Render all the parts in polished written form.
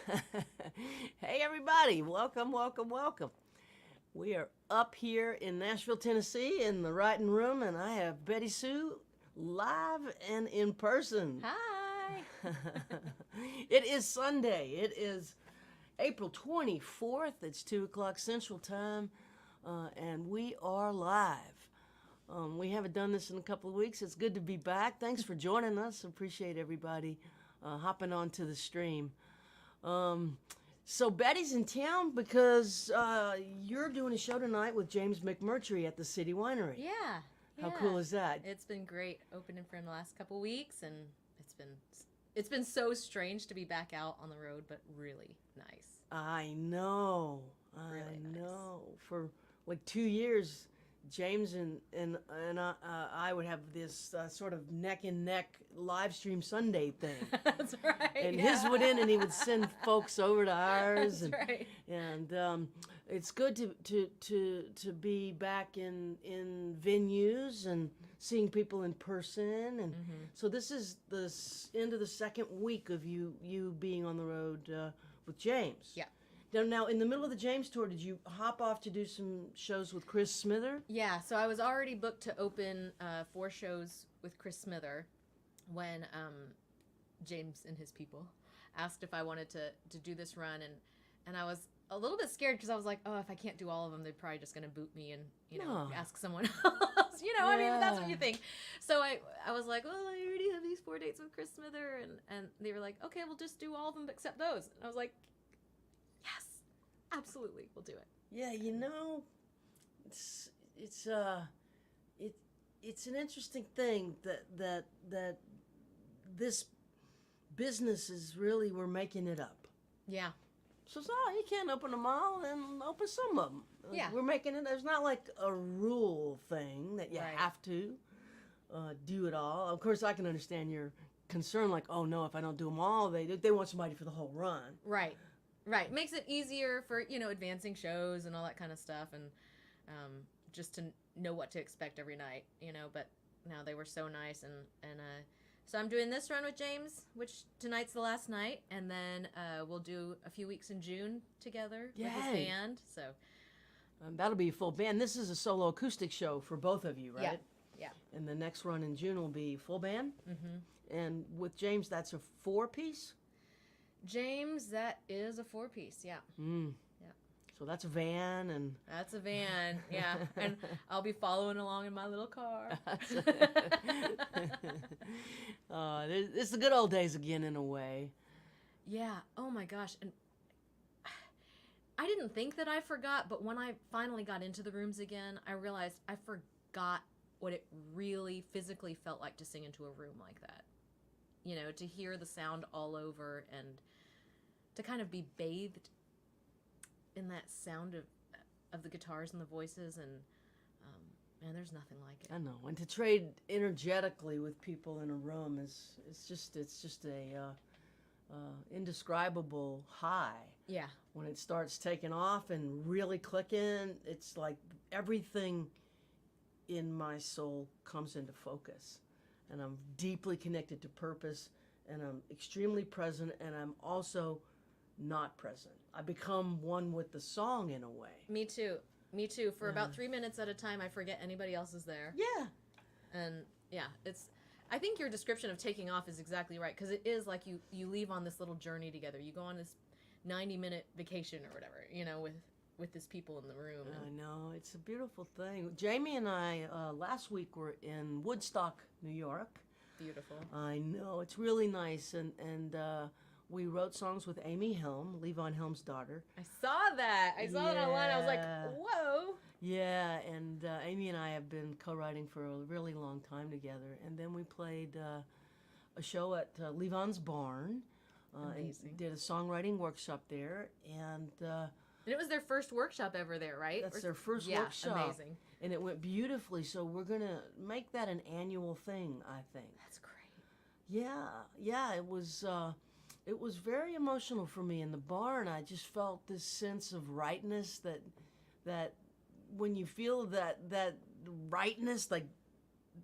Hey everybody, welcome, welcome, welcome. We are up here in Nashville, Tennessee in the writing room, and I have BettySoo live and in person. Hi. It is Sunday. It is April 24th. It's 2 o'clock Central Time, and we are live. We haven't done this in a couple of weeks. It's good to be back. Thanks for joining us. Appreciate everybody hopping onto the stream. So Betty's in town because you're doing a show tonight with James McMurtry at the City Winery. Yeah. How cool is that? It's been great opening for him the last couple weeks, and it's been so strange to be back out on the road, but really nice. I know. Really I nice. know. For like 2 years, James and I would have this sort of neck and neck live stream Sunday thing. That's right. And yeah. his would end, and he would send folks over to ours. That's right. And it's good to be back in venues and seeing people in person. And so this is the end of the second week of you being on the road with James. Yeah. Now, in the middle of the James tour, did you hop off to do some shows with Chris Smither? Yeah, so I was already booked to open 4 shows with Chris Smither when James and his people asked if I wanted to do this run, and I was a little bit scared because I was like, oh, if I can't do all of them, they're probably just going to boot me and, No. ask someone else. I mean, that's what Yeah. you think. So I was like, well, I already have these 4 dates with Chris Smither, and they were like, okay, we'll just do all of them except those. And I was like, yes, absolutely, we'll do it. Yeah, it's an interesting thing that this business is really, we're making it up. Yeah. So you can't open them all, and open some of them. Yeah. We're making it. There's not like a rule thing that you Right. have to do it all. Of course, I can understand your concern. Like, oh no, if I don't do them all, they want somebody for the whole run. Right. Makes it easier for, advancing shows and all that kind of stuff, and just to know what to expect every night, but no, they were so nice, and so I'm doing this run with James, which tonight's the last night, and then we'll do a few weeks in June together with his Yay. band, so. That'll be a full band. This is a solo acoustic show for both of you, right? Yeah. And the next run in June will be full band. Mm-hmm. And with James, that's a 4-piece? James, that is a 4-piece, yeah. Mm. Yeah. So that's a van, and That's a van, yeah, and I'll be following along in my little car. it's the good old days again, in a way. Yeah, oh my gosh, and I didn't think that I forgot, but when I finally got into the rooms again, I realized I forgot what it really physically felt like to sing into a room like that. To hear the sound all over and to kind of be bathed in that sound of the guitars and the voices, and man, there's nothing like it. I know, and to trade energetically with people in a room it's just a indescribable high. Yeah. When it starts taking off and really clicking, it's like everything in my soul comes into focus, and I'm deeply connected to purpose, and I'm extremely present, and I'm also not present. I become one with the song in a way. Me too. For about 3 minutes at a time, I forget anybody else is there. Yeah. And yeah, I think your description of taking off is exactly right, because it is like you leave on this little journey together. You go on this 90-minute vacation or whatever, with these people in the room. I know, it's a beautiful thing. Jamie and I last week were in Woodstock, New York. Beautiful. I know, it's really nice, and we wrote songs with Amy Helm, Levon Helm's daughter. I saw that. I saw it online. I was like, Yeah. whoa. Yeah, and Amy and I have been co-writing for a really long time together. And then we played a show at Levon's Barn. Amazing. And did a songwriting workshop there. And it was their first workshop ever there, right? that's their first yeah, workshop. Amazing. And it went beautifully. So we're going to make that an annual thing, I think. That's great. Yeah, it was very emotional for me in the barn. I just felt this sense of rightness that when you feel that rightness, like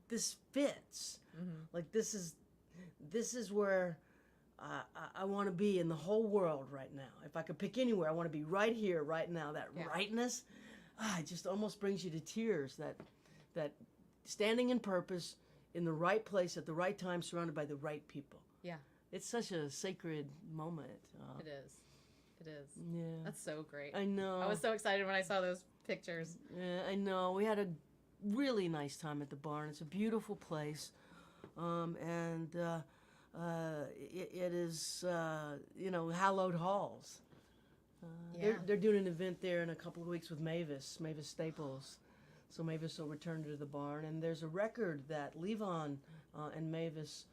this fits. Mm-hmm. Like this is where I want to be in the whole world right now. If I could pick anywhere, I want to be right here, right now. That rightness, it just almost brings you to tears. That standing in purpose, in the right place at the right time, surrounded by the right people. Yeah. It's such a sacred moment. It is. It is. Yeah. That's so great. I know. I was so excited when I saw those pictures. Yeah, I know. We had a really nice time at the barn. It's a beautiful place. And it is, hallowed halls. They're doing an event there in a couple of weeks with Mavis Staples. So Mavis will return to the barn. And there's a record that Levon and Mavis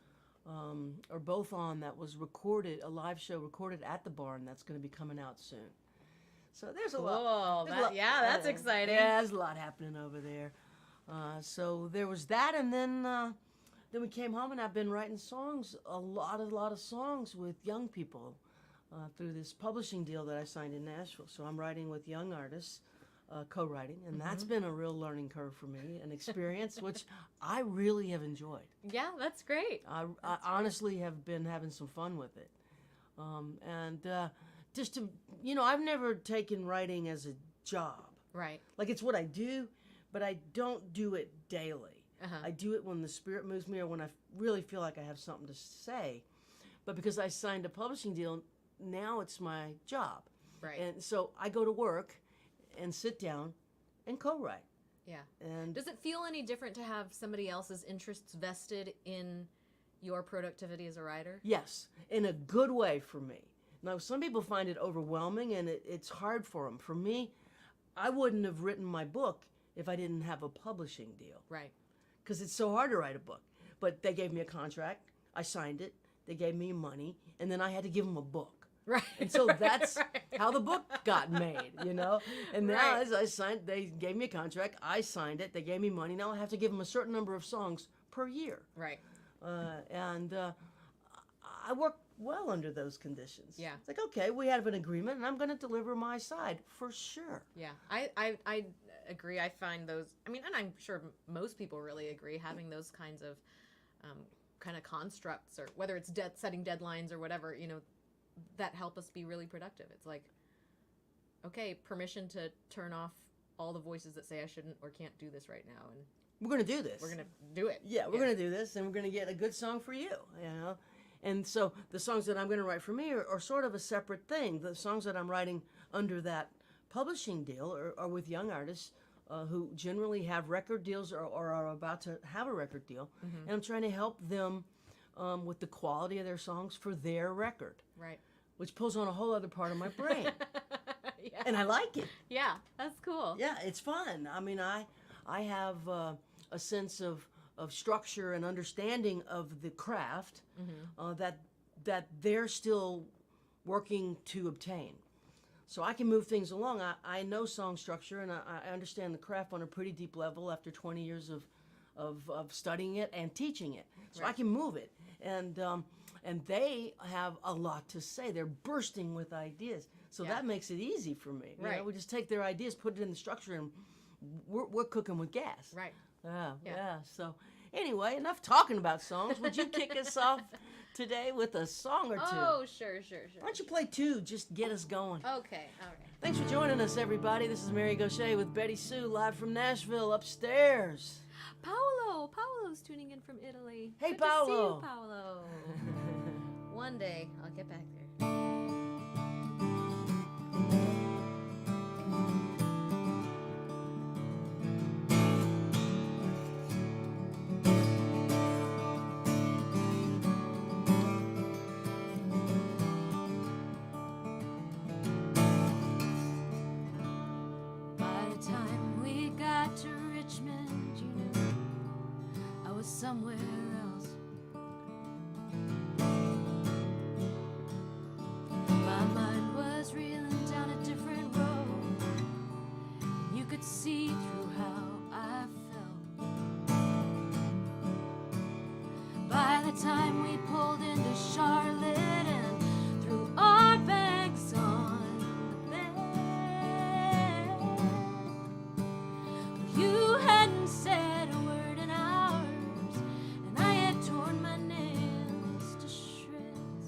are both on that was recorded, a live show recorded at the barn that's going to be coming out soon. So there's a lot. That's exciting. Yeah, there's a lot happening over there. So there was that, and then we came home, and I've been writing songs, a lot of songs with young people through this publishing deal that I signed in Nashville. So I'm writing with young artists, co-writing, and that's been a real learning curve for me, an experience which I really have enjoyed. Yeah, that's great. I honestly have been having some fun with it. Just to, I've never taken writing as a job. Right. Like it's what I do, but I don't do it daily. Uh-huh. I do it when the spirit moves me or when I really feel like I have something to say. But because I signed a publishing deal, now it's my job. Right. And so I go to work and sit down and co-write. Yeah. And does it feel any different to have somebody else's interests vested in your productivity as a writer? Yes, in a good way for me. Now, some people find it overwhelming and it's hard for them. For me, I wouldn't have written my book if I didn't have a publishing deal. Right. Because it's so hard to write a book. But they gave me a contract, I signed it, they gave me money, and then I had to give them a book. Right. And so that's how the book got made, And now as I signed, they gave me a contract, I signed it, they gave me money. Now I have to give them a certain number of songs per year. Right. I work well under those conditions. Yeah. It's like, okay, we have an agreement, and I'm going to deliver my side for sure. Yeah. I agree. I find those, and I'm sure most people really agree, having those kinds of kind of constructs, or whether it's setting deadlines or whatever, that help us be really productive. It's like, okay, permission to turn off all the voices that say I shouldn't or can't do this right now, and we're going to do this. We're going to do it. Yeah, we're going to do this, and we're going to get a good song for you, And so the songs that I'm going to write for me are sort of a separate thing. The songs that I'm writing under that publishing deal are with young artists who generally have record deals or are about to have a record deal. Mm-hmm. And I'm trying to help them with the quality of their songs for their record. Right. Which pulls on a whole other part of my brain. Yeah. And I like it. Yeah, that's cool. Yeah, it's fun. I have a sense of structure and understanding of the craft that they're still working to obtain. So I can move things along. I know song structure, and I understand the craft on a pretty deep level after 20 years of studying it and teaching it. So I can move it. And they have a lot to say. They're bursting with ideas. So that makes it easy for me. Right. We just take their ideas, put it in the structure, and we're cooking with gas. Right. Yeah. So anyway, enough talking about songs. Would you kick us off today with a song or two? Oh, sure. Why don't you play two? Just get us going. Okay, all right. Thanks for joining us, everybody. This is Mary Gaucher with BettySoo, live from Nashville, upstairs. Paolo's tuning in from Italy. Hey, Good Paolo. to see you, Paolo. One day, I'll get back there. Somewhere else. My mind was reeling down a different road. You could see through how I felt. By the time we pulled into Charlotte and threw our bags on the bed, you hadn't said a word in hours. Torn my nails to shreds.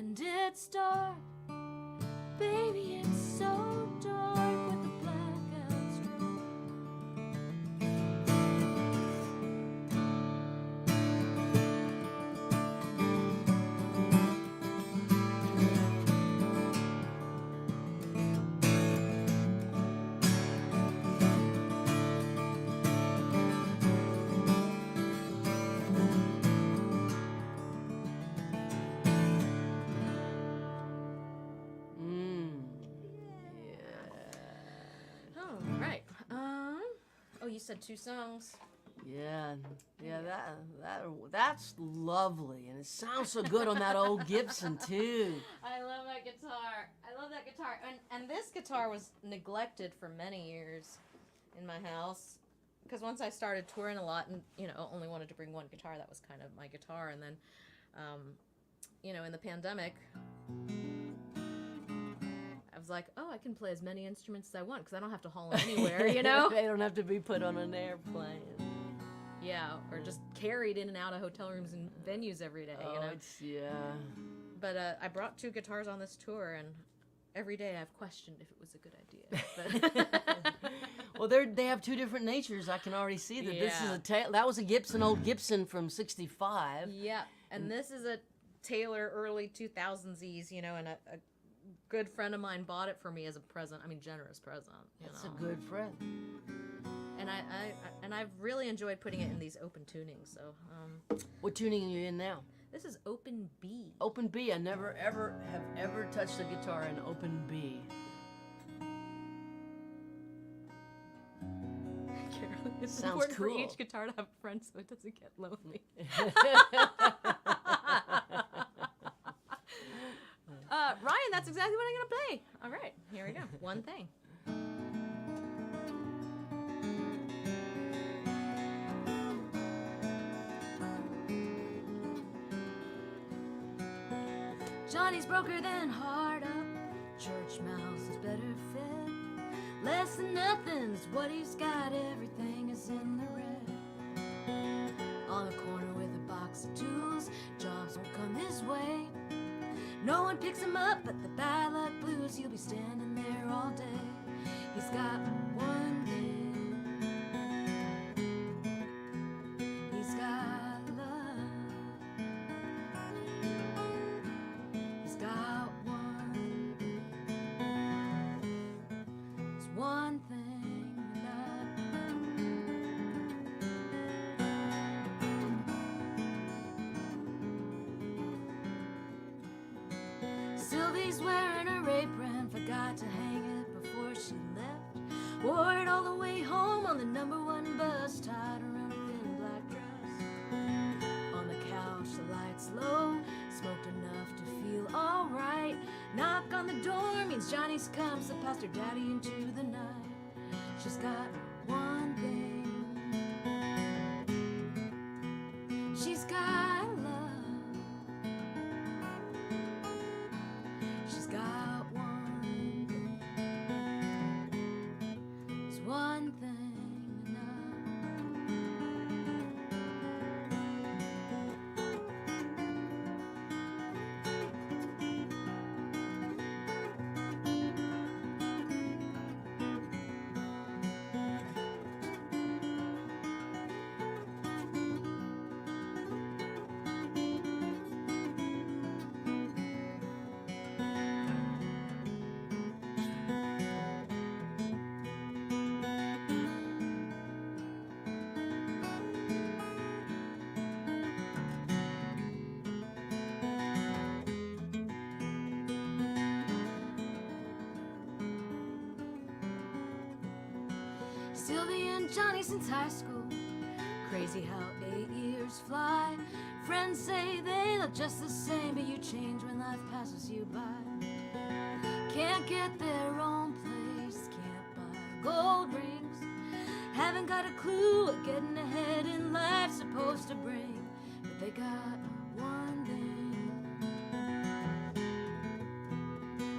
and it's dark. Baby, it's so dark with the blackouts. Oh, right. Oh, you said 2 songs. Yeah, that's lovely, and it sounds so good on that old Gibson too. I love that guitar. And this guitar was neglected for many years in my house. Because once I started touring a lot and, only wanted to bring one guitar, that was kind of my guitar. And then, in the pandemic, I was like, oh, I can play as many instruments as I want because I don't have to haul them anywhere, They don't have to be put on an airplane. Yeah, or just carried in and out of hotel rooms and venues every day, But I brought 2 guitars on this tour, and every day I've questioned if it was a good idea. But Well, they have 2 different natures. I can already see that. This is that was a Gibson, old Gibson from '65. Yeah, and this is a Taylor early 2000s, and a good friend of mine bought it for me as a present. I mean, generous present. That's a good friend. And I've really enjoyed putting it in these open tunings. So What tuning are you in now? this is open B. Open B. I never have ever touched a guitar in open B. Carol, it's Sounds important for cool. each guitar to have a friend so it doesn't get lonely. Ryan, that's exactly what I'm gonna play. All right, here we go. One thing. Johnny's broker than hard up. Church mouse is better fed. Less than nothing's what he's got. Everything is in the red. On the corner with a box of tools. Jobs won't come his way. No one picks him up, but the bad luck blues. He'll be standing there all day. He's got one thing. He's got love. He's got one thing. It's one thing Sylvie's wearing her apron, forgot to hang it before she left. Wore it all the way home on the #1 bus, tied around a thin black dress. On the couch, the lights low, smoked enough to feel alright. Knock on the door means Johnny's come, so passed her daddy into the night. She's got one thing. She's got love. She's got one thing. It's one thing enough. Sylvie and Johnny since high school. Crazy how 8 years fly. Friends say they look just the same, but you change when life passes you by. Can't get their own place, can't buy gold rings. Haven't got a clue what getting ahead in life's supposed to bring, but they got one thing.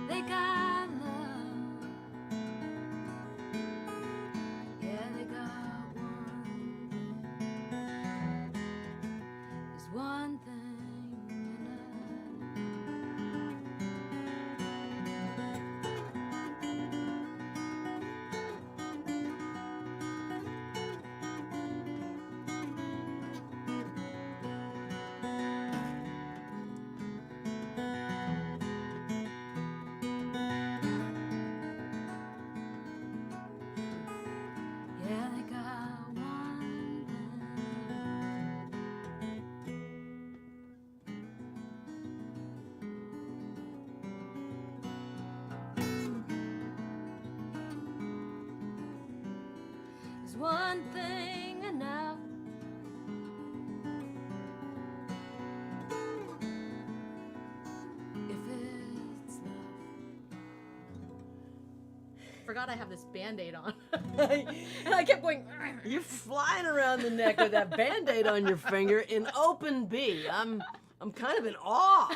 They got love. Yeah, they got one thing. There's one thing enough. one thing enough. If it's love. Forgot I have this Band-Aid on. And I kept going. You're flying around the neck with that Band-Aid on your finger in open B. I'm kind of in awe.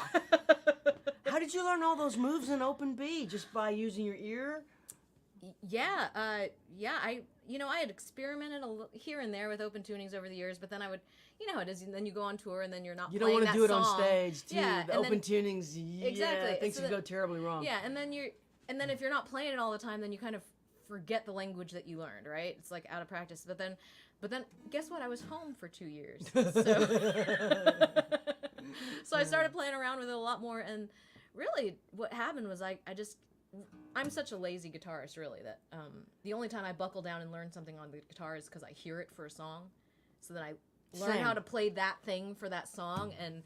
How did you learn all those moves in open B? Just by using your ear? Yeah, I had experimented here and there with open tunings over the years, but then I would, how it is, and then you go on tour and then you're not You don't playing want to that do it on song. stage, too. Yeah, The and open then, tunings, yeah, Exactly. things So could go terribly wrong. yeah, and then if you're not playing it all the time, then you kind of forget the language that you learned, right? It's like out of practice. But then guess what? I was home for 2 years. So I started playing around with it a lot more, and really what happened was I'm such a lazy guitarist, really, that the only time I buckle down and learn something on the guitar is because I hear it for a song. So then I learn Same. how to play that thing for that song, and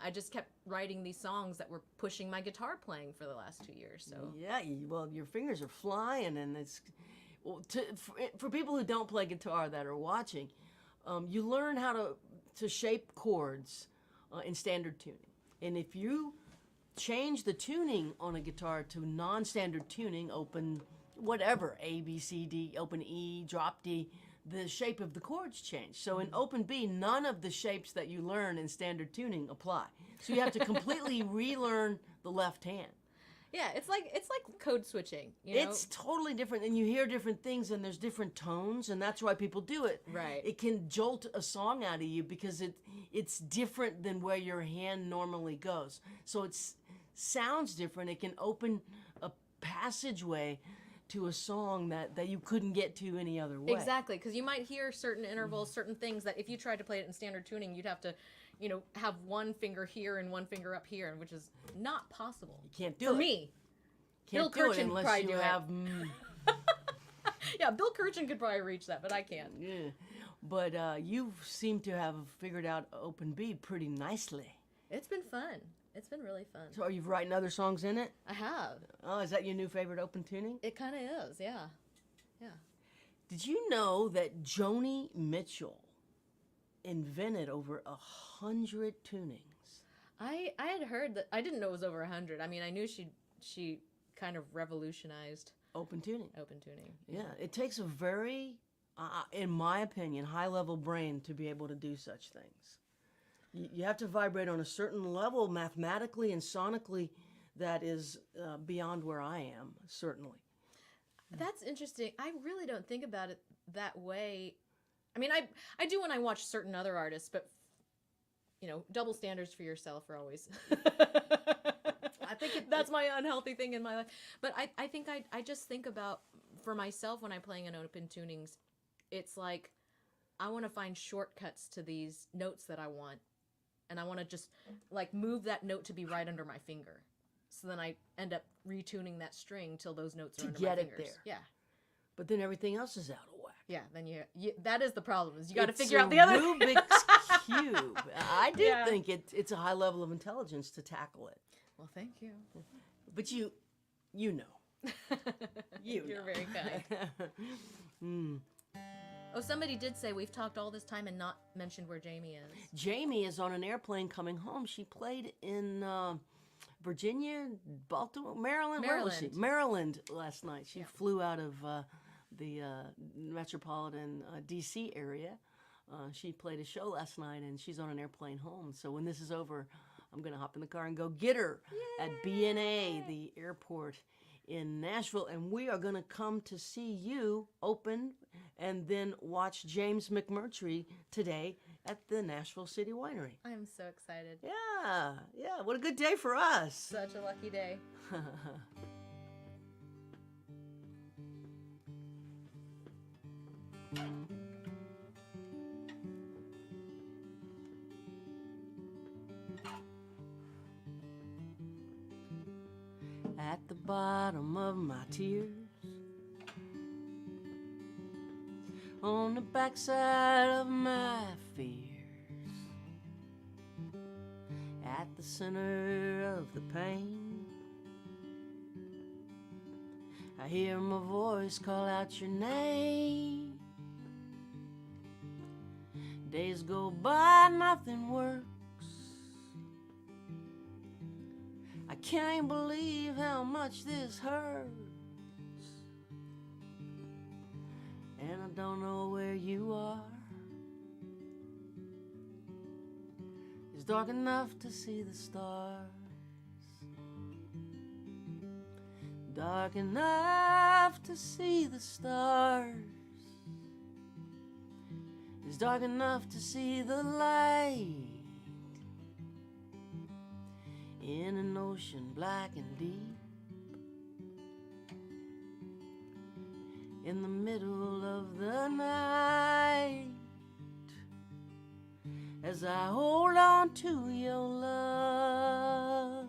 I just kept writing these songs that were pushing my guitar playing for the last 2 years. So Yeah, well, your fingers are flying, and it's for people who don't play guitar that are watching, you learn how to shape chords in standard tuning, and if you change the tuning on a guitar to non-standard tuning, open whatever, A, B, C, D, open E, drop D, the shape of the chords change. So in open B, none of the shapes that you learn in standard tuning apply. So you have to completely relearn the left hand. yeah, it's like code switching. You know? It's totally different, and you hear different things, and there's different tones, and that's why people do it. Right. It can jolt a song out of you because it's different than where your hand normally goes. So it sounds different. It can open a passageway to a song that you couldn't get to any other way. Exactly, because you might hear certain intervals, certain things that if you tried to play it in standard tuning, you'd have to, have one finger here and one finger up here, which is not possible. You can't do For it. me. Can't Bill do it Kirchen unless probably you do it. have. Yeah, Bill Kirchen could probably reach that, but I can't. Yeah. But you seem to have figured out open B pretty nicely. It's been fun. It's been really fun. So are you writing other songs in it? I have. Oh, is that your new favorite open tuning? It kind of is, yeah. Yeah. Did you know that Joni Mitchell invented over 100 tunings? I had heard that. I didn't know it was over 100. I mean, I knew she kind of revolutionized Open tuning. open tuning. Yeah, it takes a very, in my opinion, high-level brain to be able to do such things. You have to vibrate on a certain level mathematically and sonically that is beyond where I am, certainly. That's interesting. I really don't think about it that way. I mean, I do when I watch certain other artists, but double standards for yourself are always. I think that's my unhealthy thing in my life. But I think I just think about, for myself, when I'm playing in open tunings, it's like I want to find shortcuts to these notes that I want, and I want to just like move that note to be right under my finger. So then I end up retuning that string till those notes are under my fingers. There. Yeah. But then everything else is out of whack. Yeah, then you that is the problem. Is you got to It's figure a out the other Rubik's cube. I do Yeah. think it's a high level of intelligence to tackle it. Well, thank you. But you know. You're know. very kind. Oh, somebody did say we've talked all this time and not mentioned where Jamie is. Jamie is on an airplane coming home. She played in Virginia, Baltimore, Maryland. Where was she? Maryland. Maryland last night. She flew out of the metropolitan D.C. area. She played a show last night, and she's on an airplane home. So when this is over, I'm going to hop in the car and go get her at BNA, the airport in Nashville. And we are going to come to see you open and then watch James McMurtry today at the Nashville City Winery. I am so excited. Yeah, what a good day for us. Such a lucky day. At the bottom of my tears, on the backside of my fears, at the center of the pain, I hear my voice call out your name. Days go by, nothing works. I can't believe how much this hurts. And I don't know where you are. It's dark enough to see the stars. Dark enough to see the stars. It's dark enough to see the light in an ocean black and deep. In the middle of the night, as I hold on to your love,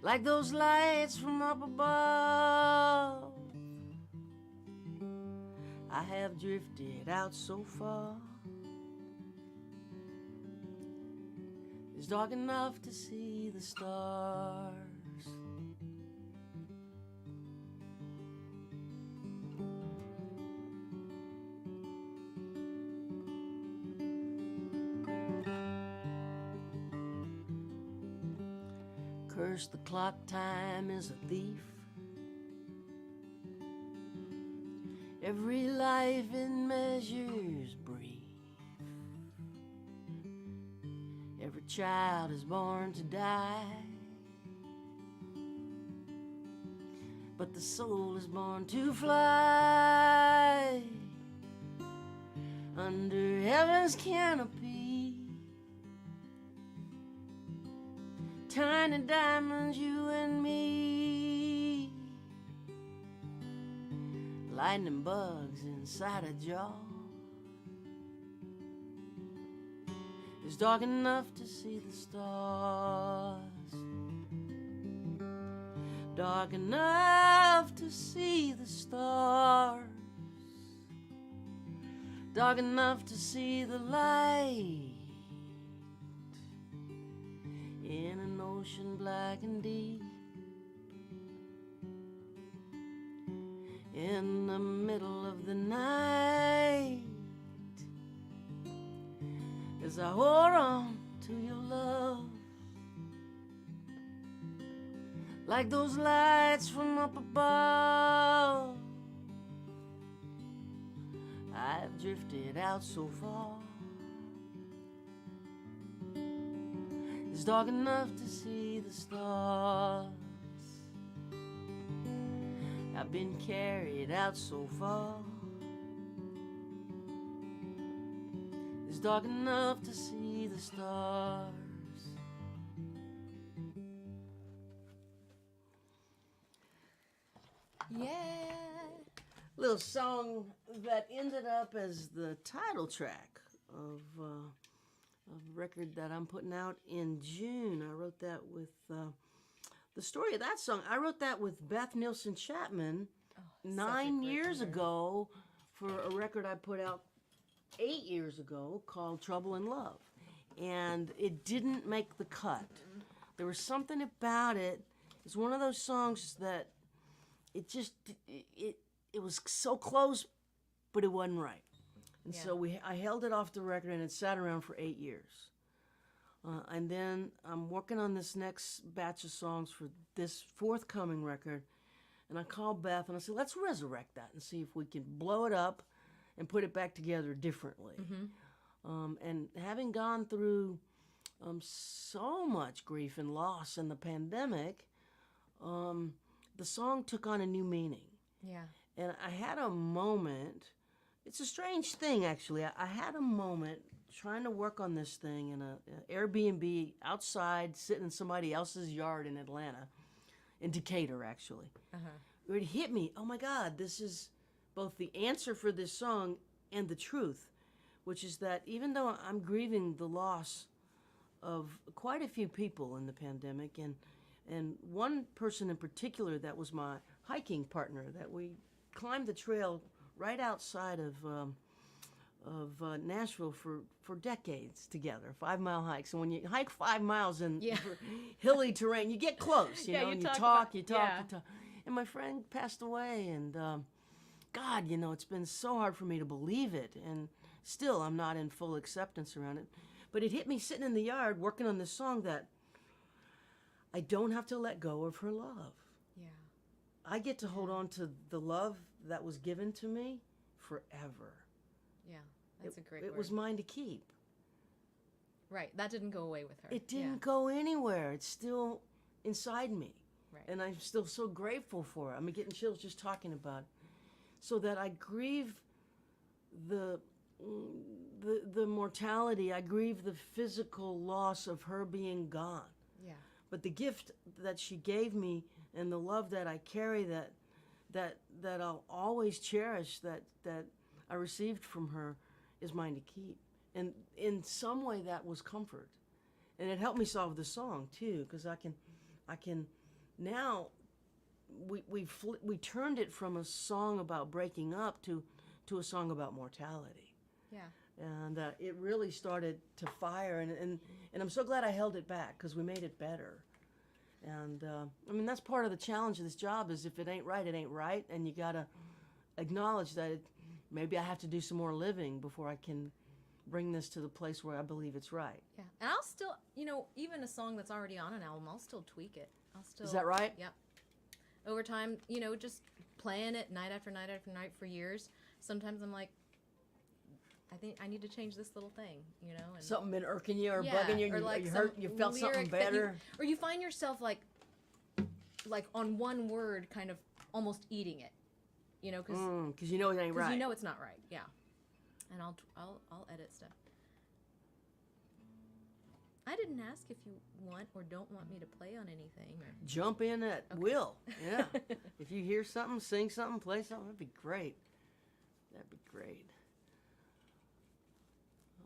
like those lights from up above, I have drifted out so far. It's dark enough to see the stars. Curse the clock, time is a thief. Every life it measures brief. Every child is born to die, but the soul is born to fly under heaven's canopy. Tiny diamonds, you and me. Lightning bugs inside a jar. It's dark enough to see the stars. Dark enough to see the stars. Dark enough to see the light in an ocean black and deep. In the middle of the night, as I hold on to your love, like those lights from up above, I've drifted out so far. It's dark enough to see the stars. I've been carried out so far. It's dark enough to see the stars. Yeah. Little song that ended up as the title track of a record that I'm putting out in June. I wrote that with the story of that song. I wrote that with Beth Nielsen Chapman 9 years ago for a record I put out 8 years ago called Trouble in Love. And it didn't make the cut. There was something about it. It's one of those songs that it just, it was so close, but it wasn't right. And so I held it off the record, and it sat around for 8 years. And then I'm working on this next batch of songs for this forthcoming record. And I called Beth and I said, let's resurrect that and see if we can blow it up and put it back together differently. And having gone through so much grief and loss in the pandemic, the song took on a new meaning. Yeah. And I had a moment, it's a strange thing actually, I had a moment trying to work on this thing in an Airbnb outside, sitting in somebody else's yard in Atlanta, in Decatur actually. Where it hit me, oh my God, this is both the answer for this song and the truth, which is that even though I'm grieving the loss of quite a few people in the pandemic, and one person in particular that was my hiking partner, that we climbed the trail right outside of Nashville for decades together, 5 mile hikes. And when you hike 5 miles in hilly terrain, you get close, you know, and you talk. And my friend passed away, and God, you know, it's been so hard for me to believe it. And still I'm not in full acceptance around it. But it hit me sitting in the yard working on this song that I don't have to let go of her love. Yeah. I get to hold on to the love that was given to me forever. Yeah. That's a great It word. was mine to keep. Right. That didn't go away with her. It didn't go anywhere. It's still inside me. Right. And I'm still so grateful for it. I'm getting chills just talking about it. So that I grieve the mortality. I grieve the physical loss of her being gone. Yeah. But the gift that she gave me and the love that I carry that I'll always cherish that I received from her is mine to keep. And in some way that was comfort. And it helped me solve the song too, because I can now we turned it from a song about breaking up to a song about mortality. Yeah. And it really started to fire, and I'm so glad I held it back because we made it better. And I mean, that's part of the challenge of this job is if it ain't right, it ain't right, and you gotta acknowledge that maybe I have to do some more living before I can bring this to the place where I believe it's right. Yeah. And I'll still, even a song that's already on an album, I'll still tweak it. Is that right? Yep. Over time, just playing it night after night after night for years. Sometimes I'm like, I think I need to change this little thing, And Something been irking you or bugging you, or and like you some hurt, you felt something lyric that better. or you find yourself like on one word, kind of almost eating it, because You know it ain't right. you know it's not right. Yeah. And I'll edit stuff. I didn't ask if you want or don't want me to play on anything. Or... Jump in at will. Yeah. If you hear something, sing something, play something, that'd be great. That'd be great.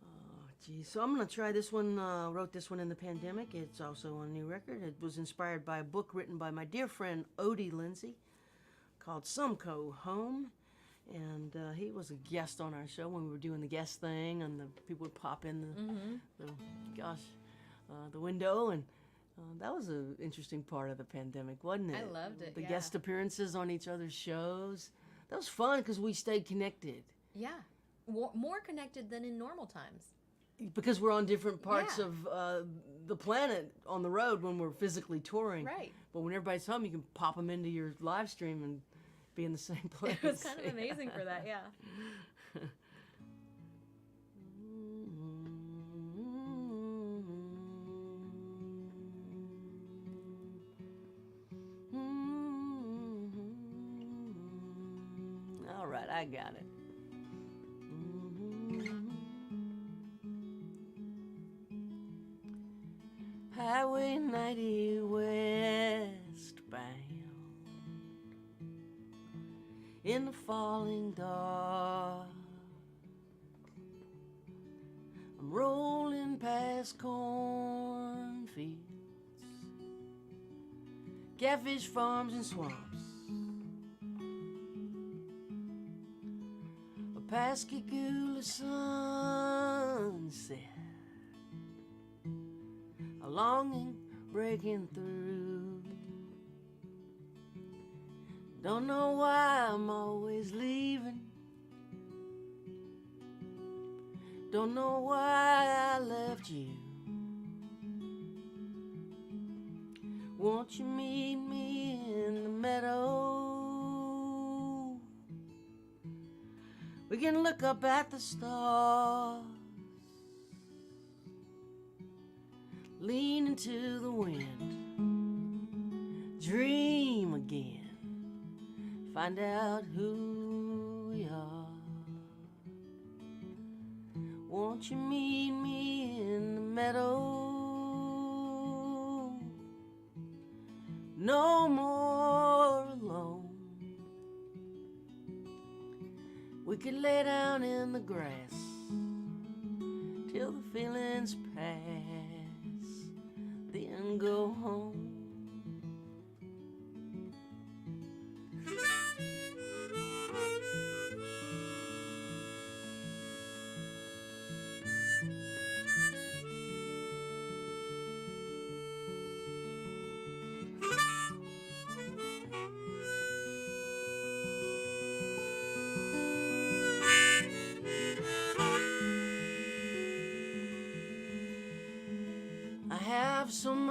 Oh, geez. So I'm going to try this one. Wrote this one in the pandemic. It's also a new record. It was inspired by a book written by my dear friend Odie Lindsay called Sumco Home. And he was a guest on our show when we were doing the guest thing, and the people would pop in the window, and that was an interesting part of the pandemic, wasn't it? I loved it. The guest appearances on each other's shows. That was fun because we stayed connected. Yeah, more connected than in normal times. Because we're on different parts of the planet on the road when we're physically touring. Right. But when everybody's home, you can pop them into your live stream and be in the same place. It was kind of amazing for that, yeah. All right, I got it. Highway 90 westbound in the falling dark. I'm rolling past cornfields, catfish farms and swamps, a Pascagoula sunset, a longing breaking through. Don't know why I'm always leaving. Don't know why I left you. Won't you meet me in the meadow? We can look up at the stars, lean into the wind, dream again. Find out who we are. Won't you meet me in the meadow? No more alone. We could lay down in the grass till the feelings pass, then go home.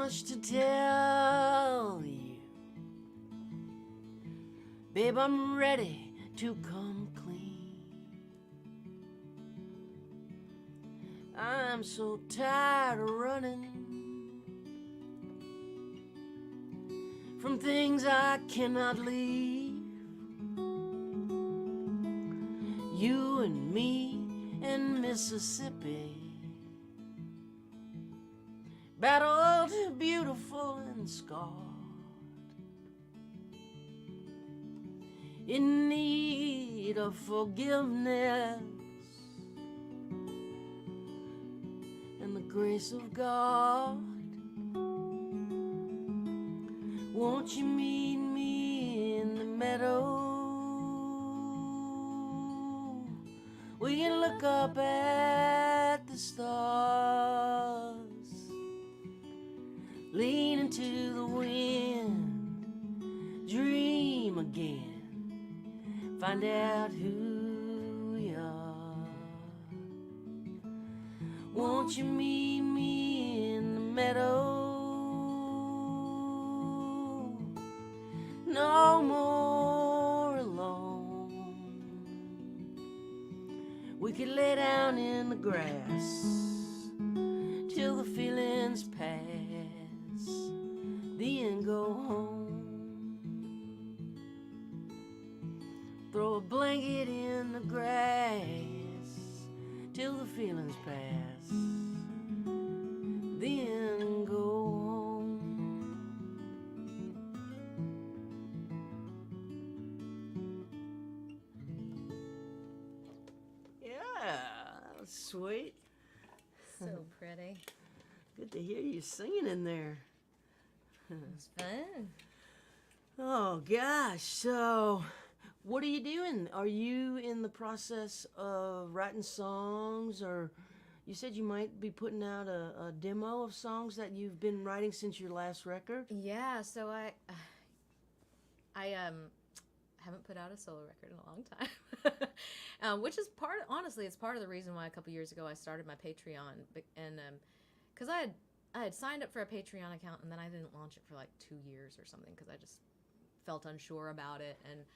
much to tell you. Babe, I'm ready to come clean. I'm so tired of running from things I cannot leave. You and me and Mississippi, battled, beautiful and scarred, in need of forgiveness and the grace of God. Won't you meet me in the meadow? We can look up at the stars, lean into the wind, dream again, find out who we are. Won't you meet me in the meadow? No more alone. We could lay down in the grass till the feelings pass, then go home. Throw a blanket in the grass till the feelings pass, then go home. Yeah, that was sweet. So pretty. Good to hear you singing in there. It's fun. Oh gosh, so what are you doing? Are you in the process of writing songs, or you said you might be putting out a demo of songs that you've been writing since your last record? Yeah, so I haven't put out a solo record in a long time, which is honestly, it's part of the reason why a couple years ago I started my Patreon, and because I had signed up for a Patreon account and then I didn't launch it for like 2 years or something because I just felt unsure about it, and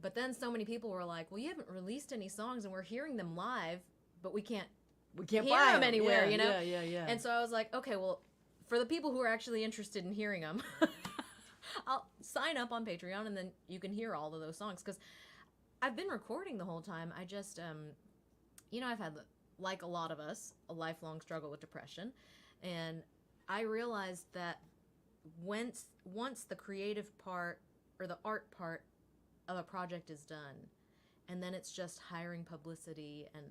but then so many people were like, well, you haven't released any songs and we're hearing them live, but we can't hear buy them anywhere, yeah, you know? Yeah. And so I was like, okay, well, for the people who are actually interested in hearing them, I'll sign up on Patreon and then you can hear all of those songs, because I've been recording the whole time. I just, I've had, like a lot of us, a lifelong struggle with depression, and I realized that once the creative part or the art part of a project is done, and then it's just hiring publicity and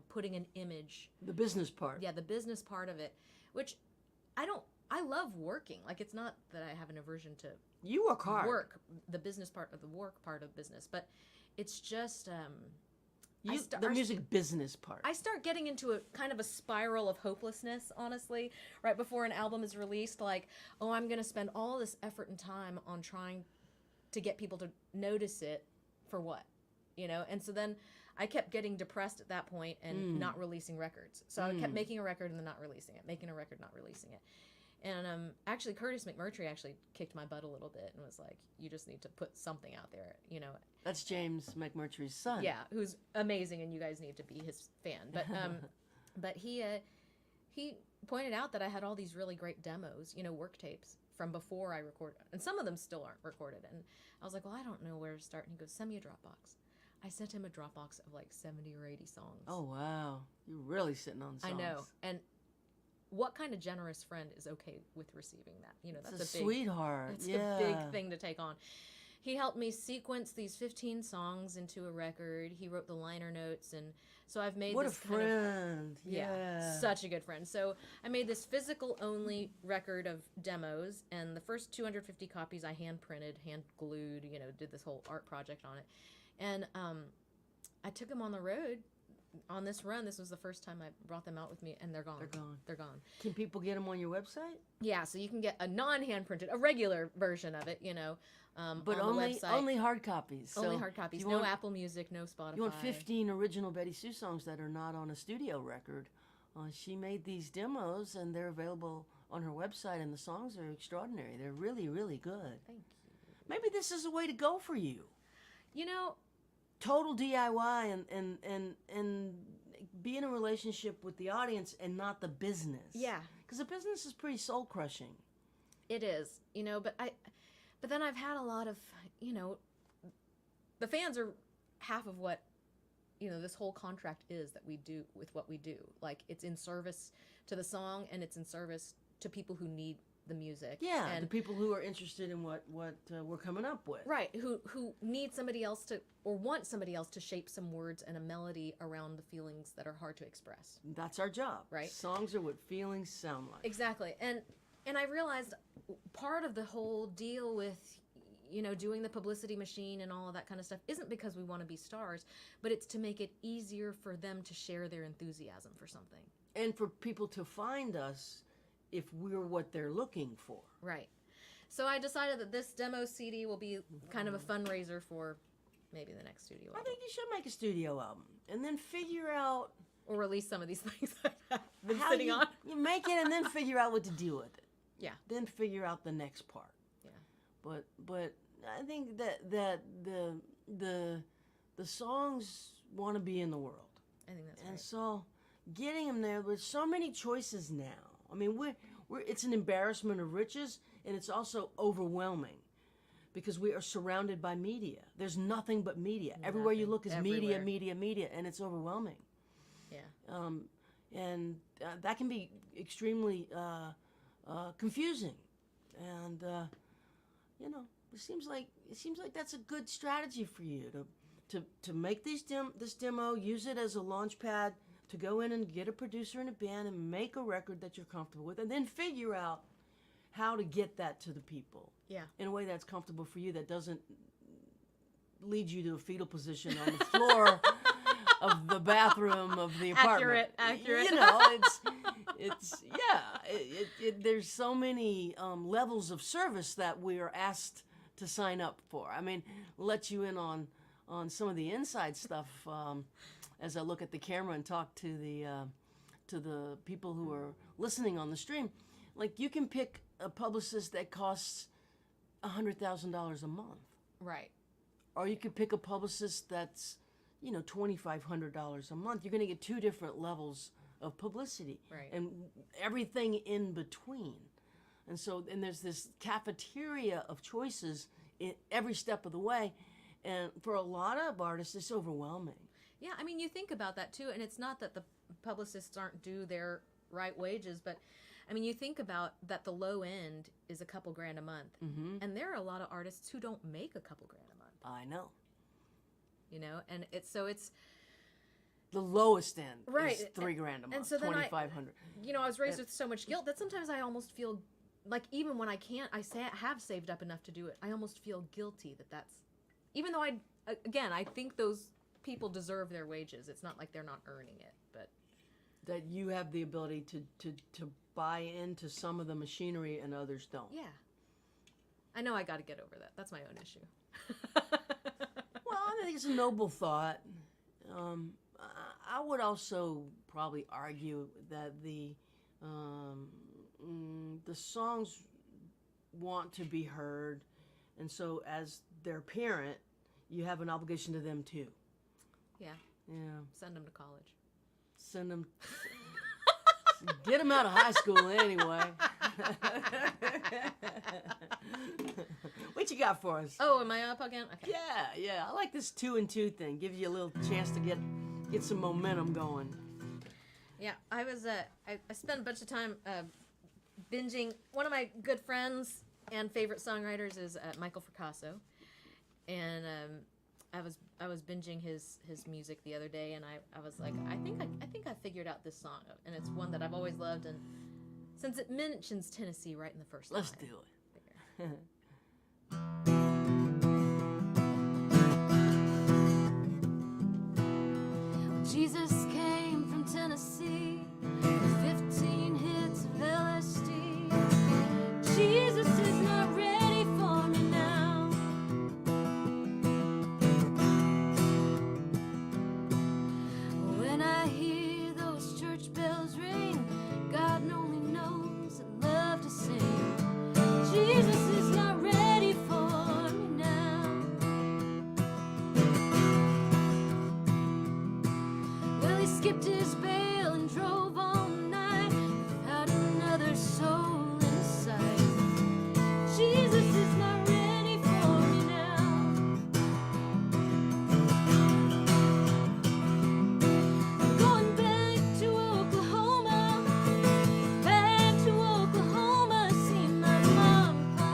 putting an image, The business part. the business part of it, which I love working. Like, it's not that I have an aversion to You work hard. the business part of the work part of business, but it's just The music business part. I start getting into a kind of a spiral of hopelessness, honestly, right before an album is released. Like, oh, I'm going to spend all this effort and time on trying to get people to notice it for what? And so then I kept getting depressed at that point and not releasing records. So I kept making a record and then not releasing it, making a record, not releasing it. And actually, Curtis McMurtry actually kicked my butt a little bit and was like, you just need to put something out there, That's James McMurtry's son. Yeah, who's amazing, and you guys need to be his fan. But but he pointed out that I had all these really great demos, work tapes from before I recorded, and some of them still aren't recorded. And I was like, well, I don't know where to start. And he goes, send me a Dropbox. I sent him a Dropbox of like 70 or 80 songs. Oh wow, you're really sitting on songs. I know. And what kind of generous friend is okay with receiving that? That's It's a big sweetheart. That's yeah. a big thing to take on. He helped me sequence these 15 songs into a record. He wrote the liner notes, and so I've made What this a friend. Yeah. such a good friend. So I made this physical only record of demos, and the first 250 copies I hand printed, hand glued, did this whole art project on it. And I took them on the road on this run. This was the first time I brought them out with me, and they're gone. They're gone. Can people get them on your website? Yeah, so you can get a non-hand printed, a regular version of it, But on only the website. only hard copies. Only So hard copies. you No want- Apple Music, no Spotify. You want 15 original BettySoo songs that are not on a studio record. She made these demos, and they're available on her website, and the songs are extraordinary. They're really, really good. Thank you. Maybe this is a way to go for you. You know, Total DIY and be in a relationship with the audience and not the business. yeah, Because the business is pretty soul crushing. it is. You know, but then I've had a lot of, the fans are half of what, this whole contract is that we do with what we do. Like, it's in service to the song, and it's in service to people who need the music. Yeah, and the people who are interested in what we're coming up with. right, who need somebody else to, or want somebody else to shape some words and a melody around the feelings that are hard to express. That's our job. Right. Songs are what feelings sound like. Exactly. And I realized part of the whole deal with, doing the publicity machine and all of that kind of stuff isn't because we want to be stars, but it's to make it easier for them to share their enthusiasm for something. And for people to find us if we're what they're looking for. Right. So I decided that this demo CD will be kind of a fundraiser for maybe the next studio I album. think you should make a studio album and then figure out Or release some of these things I've been how sitting you, on. you make it and then figure out what to do with it. Yeah. Then figure out the next part. Yeah. But I think that the songs want to be in the world. I think that's And right. so getting them there, there's so many choices now. I mean, we're it's an embarrassment of riches, and it's also overwhelming because we are surrounded by media. There's nothing but media. Everywhere you Nothing. look is Everywhere. media, and it's overwhelming. Yeah. And that can be extremely confusing. And it seems like that's a good strategy for you to make this demo, use it as a launch pad to go in and get a producer and a band and make a record that you're comfortable with, and then figure out how to get that to the people Yeah. in a way that's comfortable for you, that doesn't lead you to a fetal position on the floor of the bathroom of the apartment. Accurate. There's so many levels of service that we are asked to sign up for. I mean, let you in on some of the inside stuff as I look at the camera and talk to the people who are listening on the stream. Like, you can pick a publicist that costs $100,000 a month, Right. or you could pick a publicist that's $2,500 a month. You're going to get two different levels of publicity, Right. and everything in between. And there's this cafeteria of choices in every step of the way, and for a lot of artists, it's overwhelming. Yeah, I mean, you think about that too, and it's not that the publicists aren't due their right wages, but I mean, you think about that the low end is a couple grand a month, and there are a lot of artists who don't make a couple grand a month. I know. And it's The lowest end Right, is $3,000 a month, and so then $2,500. I was raised with so much guilt that sometimes I almost feel like, even when I have saved up enough to do it, I almost feel guilty that's, even though I think those people deserve their wages. It's not like they're not earning it, but That you have the ability to buy into some of the machinery and others don't. yeah. I know I got to get over that. That's my own issue. Well, I think it's a noble thought. I would also probably argue that the songs want to be heard, and so as their parent, you have an obligation to them too. Yeah. Yeah. Send them to college. Send them. Get them out of high school anyway. What you got for us? Oh, am I up again? Okay. Yeah. I like this 2 and 2 thing. Gives you a little chance to get some momentum going. Yeah, I spent a bunch of time binging. One of my good friends and favorite songwriters is Michael Fracasso, and I was binging his music the other day, and I was like, I think I figured out this song, and it's one that I've always loved, and since it mentions Tennessee right in the first line. Let's do it. Jesus came from Tennessee with 15 hits of LSD. Jesus is not ready for me now. When I hear those church bells ring, God only knows that love skipped his bail and drove all night without another soul in sight. Jesus is not ready for me now. I'm going back to Oklahoma, see my mom and pa.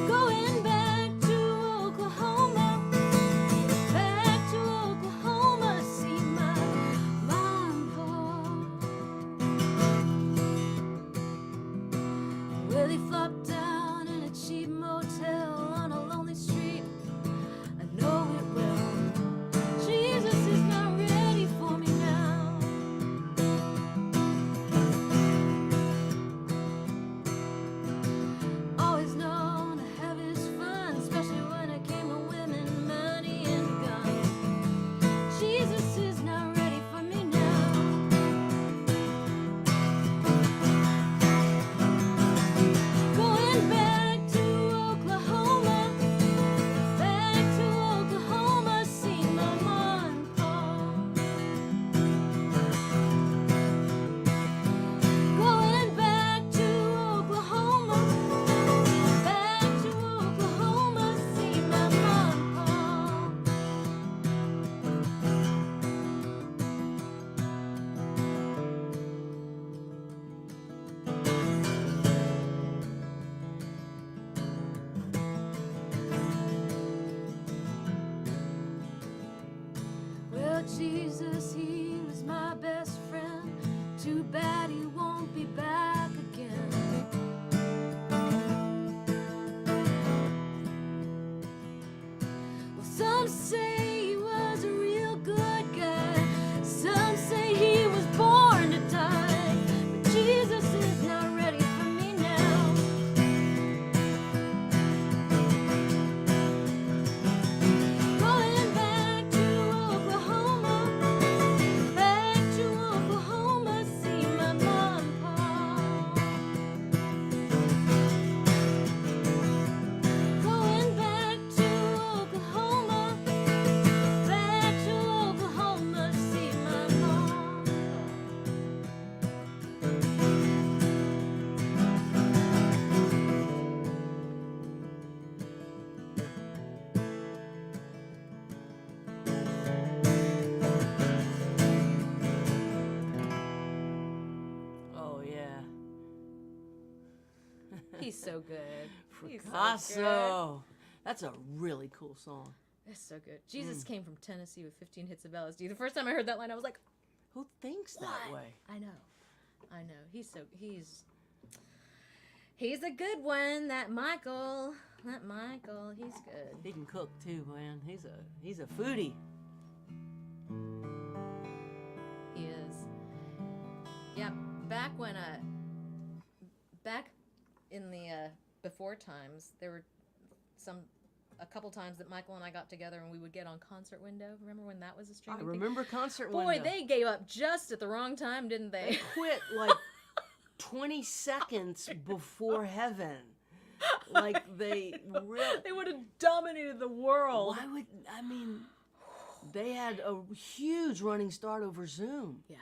Going back to Oklahoma, see my mom and pa. Well, he flopped down in a cheap motel on a lonely street. I know it well. Jesus is not ready for me now. Always known to have his fun, especially when it came to women, money, and guns. Jesus is not ready for me now. Going back to Oklahoma, see my mom and pa. Going back to Oklahoma, see my mom and pa. Well, Jesus, he was my best friend. Too bad he won't be back again. Well, some say he was a real good guy. Some say he was born to die. But Jesus is not ready for me now. Going back to Oklahoma, see my mom and pa. Going back to Oklahoma, see my mom. Oh yeah, He's so good. He's so good. Picasso. That's a really cool song. It's so good. Jesus came from Tennessee with 15 hits of LSD. The first time I heard that line, I was like, Who thinks that way? I know. He's a good one. That Michael, he's good. He can cook too, man. He's a foodie. He is. Yeah, back in the before times, there were a couple times that Michael and I got together and we would get on Concert Window. Remember when that was a I streaming thing? remember Concert Boy, Window. they gave up just at the wrong time, didn't They they? quit like 20 seconds before heaven. Like they really. They would have dominated the world. Why would they had a huge running start over Zoom, Yeah,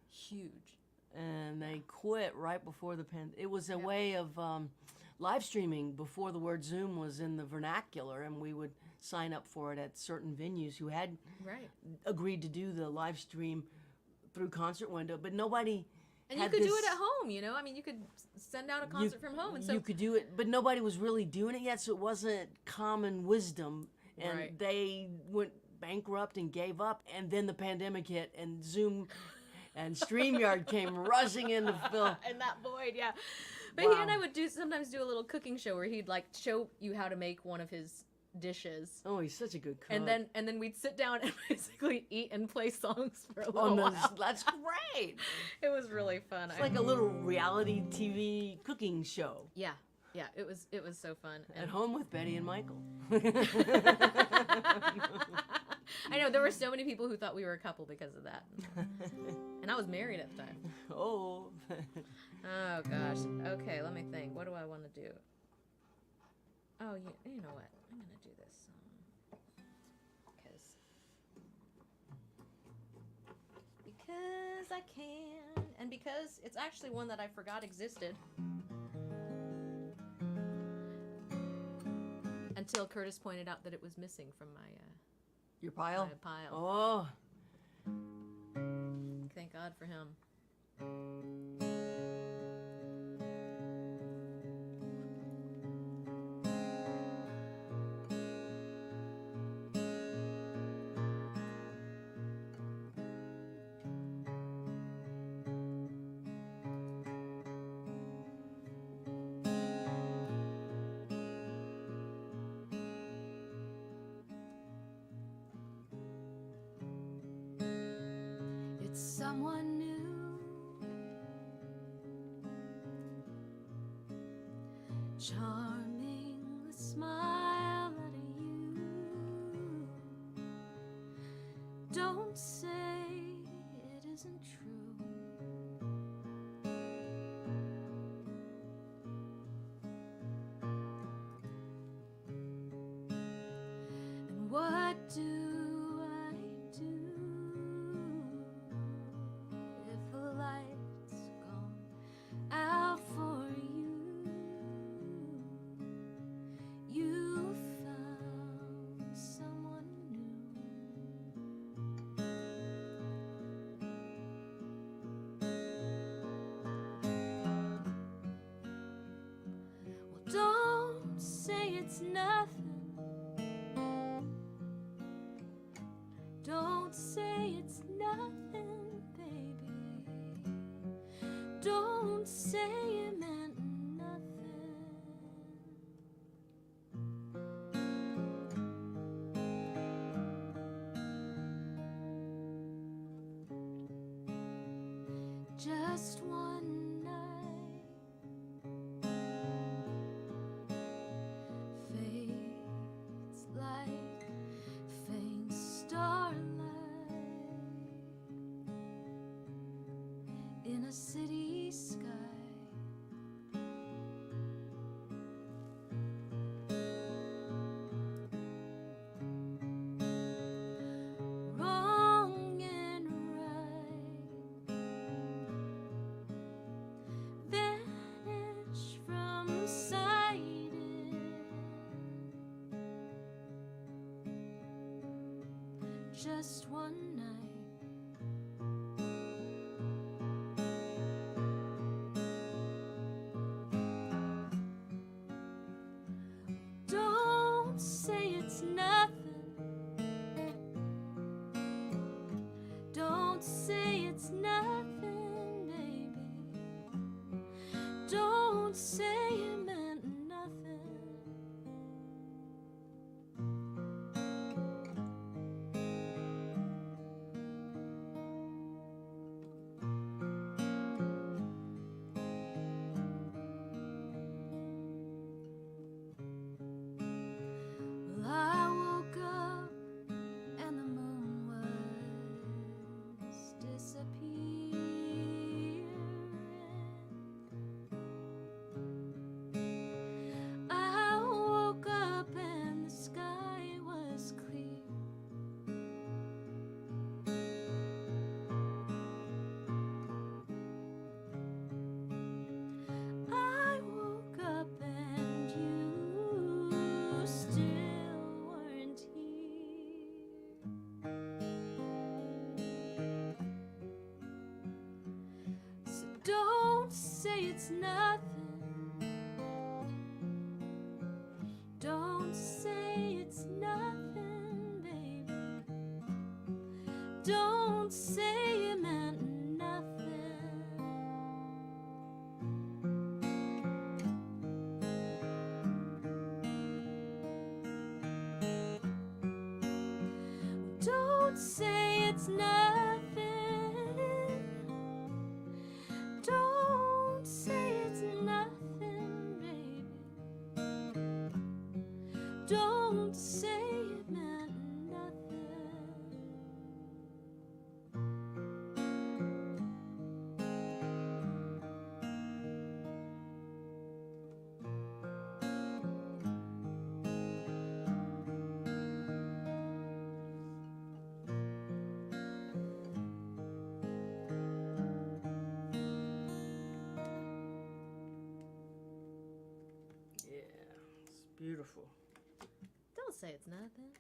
huge. and they quit right before the It was a way of live streaming before the word Zoom was in the vernacular, and we would sign up for it at certain venues who had Right. agreed to do the live stream through Concert Window, but nobody. And you had could do this- it at home, you know? I mean, you could send out a concert from home. And so you could do it, but nobody was really doing it yet, so it wasn't common wisdom, and Right. they went bankrupt and gave up, and then the pandemic hit, and Zoom and StreamYard came rushing in to fill. in that void, yeah. But he and Wow. I would sometimes do a little cooking show where he'd like show you how to make one of his dishes. Oh, he's such a good cook. And then we'd sit down and basically eat and play songs for a Oh, little no, while. that's great. It was really fun. It's like a little reality TV cooking show yeah, it was so fun. at home with Betty and Michael. I know there were so many people who thought we were a couple because of that, and I was married at the time. Oh. Oh gosh. Okay, let me think. What do I want to do? Oh, you know what? I'm gonna do this song. because I can, and because it's actually one that I forgot existed. Until Curtis pointed out that it was missing from Your pile? my pile. Oh. Thank God for him. It's someone new, charming the smile out of you. Don't say it isn't true. And what do I do if the light's gone out for you? You found someone new. Well, don't say it's nothing. Don't say it's nothing, baby. Don't say it meant nothing. Just one night fades like faint starlight in a city sky. Wrong and right vanish from sight. Just one night. Don't say it's nothing. Don't say it's nothing, baby. Don't say it meant nothing. Well, I woke up and the moon was disappearing. I woke up and the sky was clear. I woke up and you still weren't here. So don't say it's nothing. Don't say it's nothing, baby. Don't say it meant nothing. Don't say it's nothing. Don't say it's nothing, baby. Don't say it meant nothing. Beautiful. Don't say it's nothing.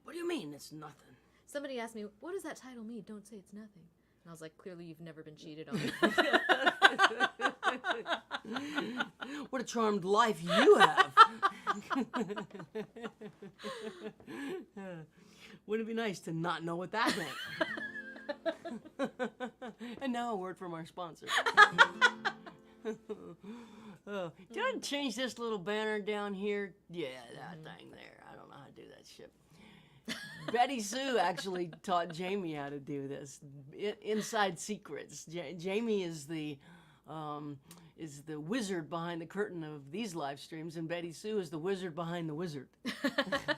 What do you mean it's nothing? Somebody asked me, what does that title mean? Don't say it's nothing. And I was like, clearly you've never been cheated on. What a charmed life you have. Wouldn't it be nice to not know what that meant? And now a word from our sponsor. Did I change this little banner down here? Yeah, that thing there. I don't know how to do that shit. BettySoo actually taught Jamie how to do this. Inside secrets. Jamie is the wizard behind the curtain of these live streams, and BettySoo is the wizard behind the wizard.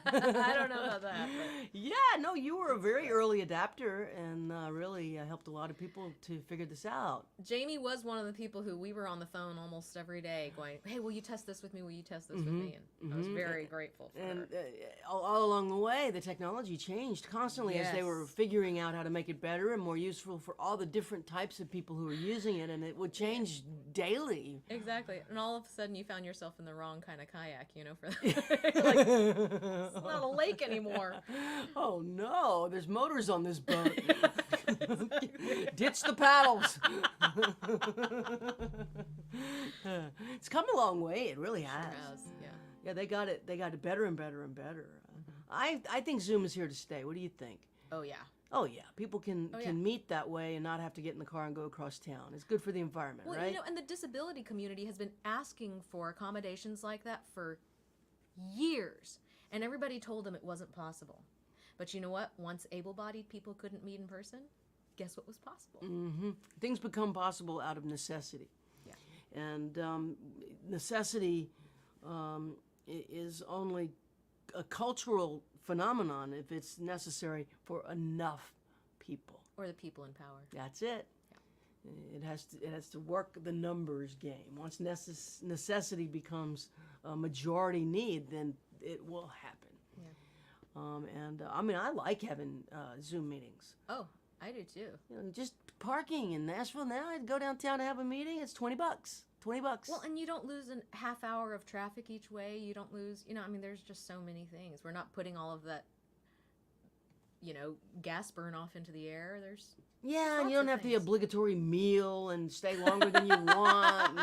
I don't know about that. But... Yeah, no, you were a very early adapter and really helped a lot of people to figure this out. Jamie was one of the people who we were on the phone almost every day going, hey, will you test this with me? Will you test this with me? And I was very grateful for her. All along the way, the technology changed constantly as they were figuring out how to make it better and more useful for all the different types of people who were using it, and it would change daily. Exactly. And all of a sudden you found yourself in the wrong kind of kayak, you know, for like, it's not a lake anymore. Oh no, there's motors on this boat. Ditch the paddles. It's come a long way. It really has. Sure has, yeah. Yeah, they got it better and better and better. I think Zoom is here to stay. What do you think? Oh yeah. Oh yeah, people can meet that way and not have to get in the car and go across town. It's good for the environment, well, right? You know, and the disability community has been asking for accommodations like that for years, and everybody told them it wasn't possible. But you know what? Once able-bodied people couldn't meet in person, guess what was possible? Things become possible out of necessity. Yeah. And necessity is only a cultural phenomenon if it's necessary for enough people. Or the people in power. That's it. Yeah. It has to work the numbers game. Once necessity becomes a majority need, then it will happen. Yeah. I mean, I like having Zoom meetings. Oh, I do too. You know, just parking in Nashville now. I'd go downtown to have a meeting. It's $20. $20. Well, and you don't lose a half hour of traffic each way. You don't lose, you know, I mean, there's just so many things. We're not putting all of that, you know, gas burn off into the air. There's and you don't have the obligatory meal and stay longer than you want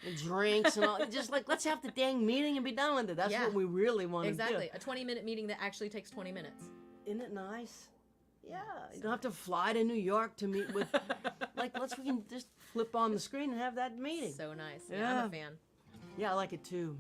and drinks and all. Just like, let's have the dang meeting and be done with it. That's what we really want to do. Exactly. A 20-minute meeting that actually takes 20 minutes. Isn't it nice? Yeah. You don't have to fly to New York to meet with, like, we can just flip on the screen and have that meeting. So nice. Yeah, I'm a fan. Yeah, I like it too.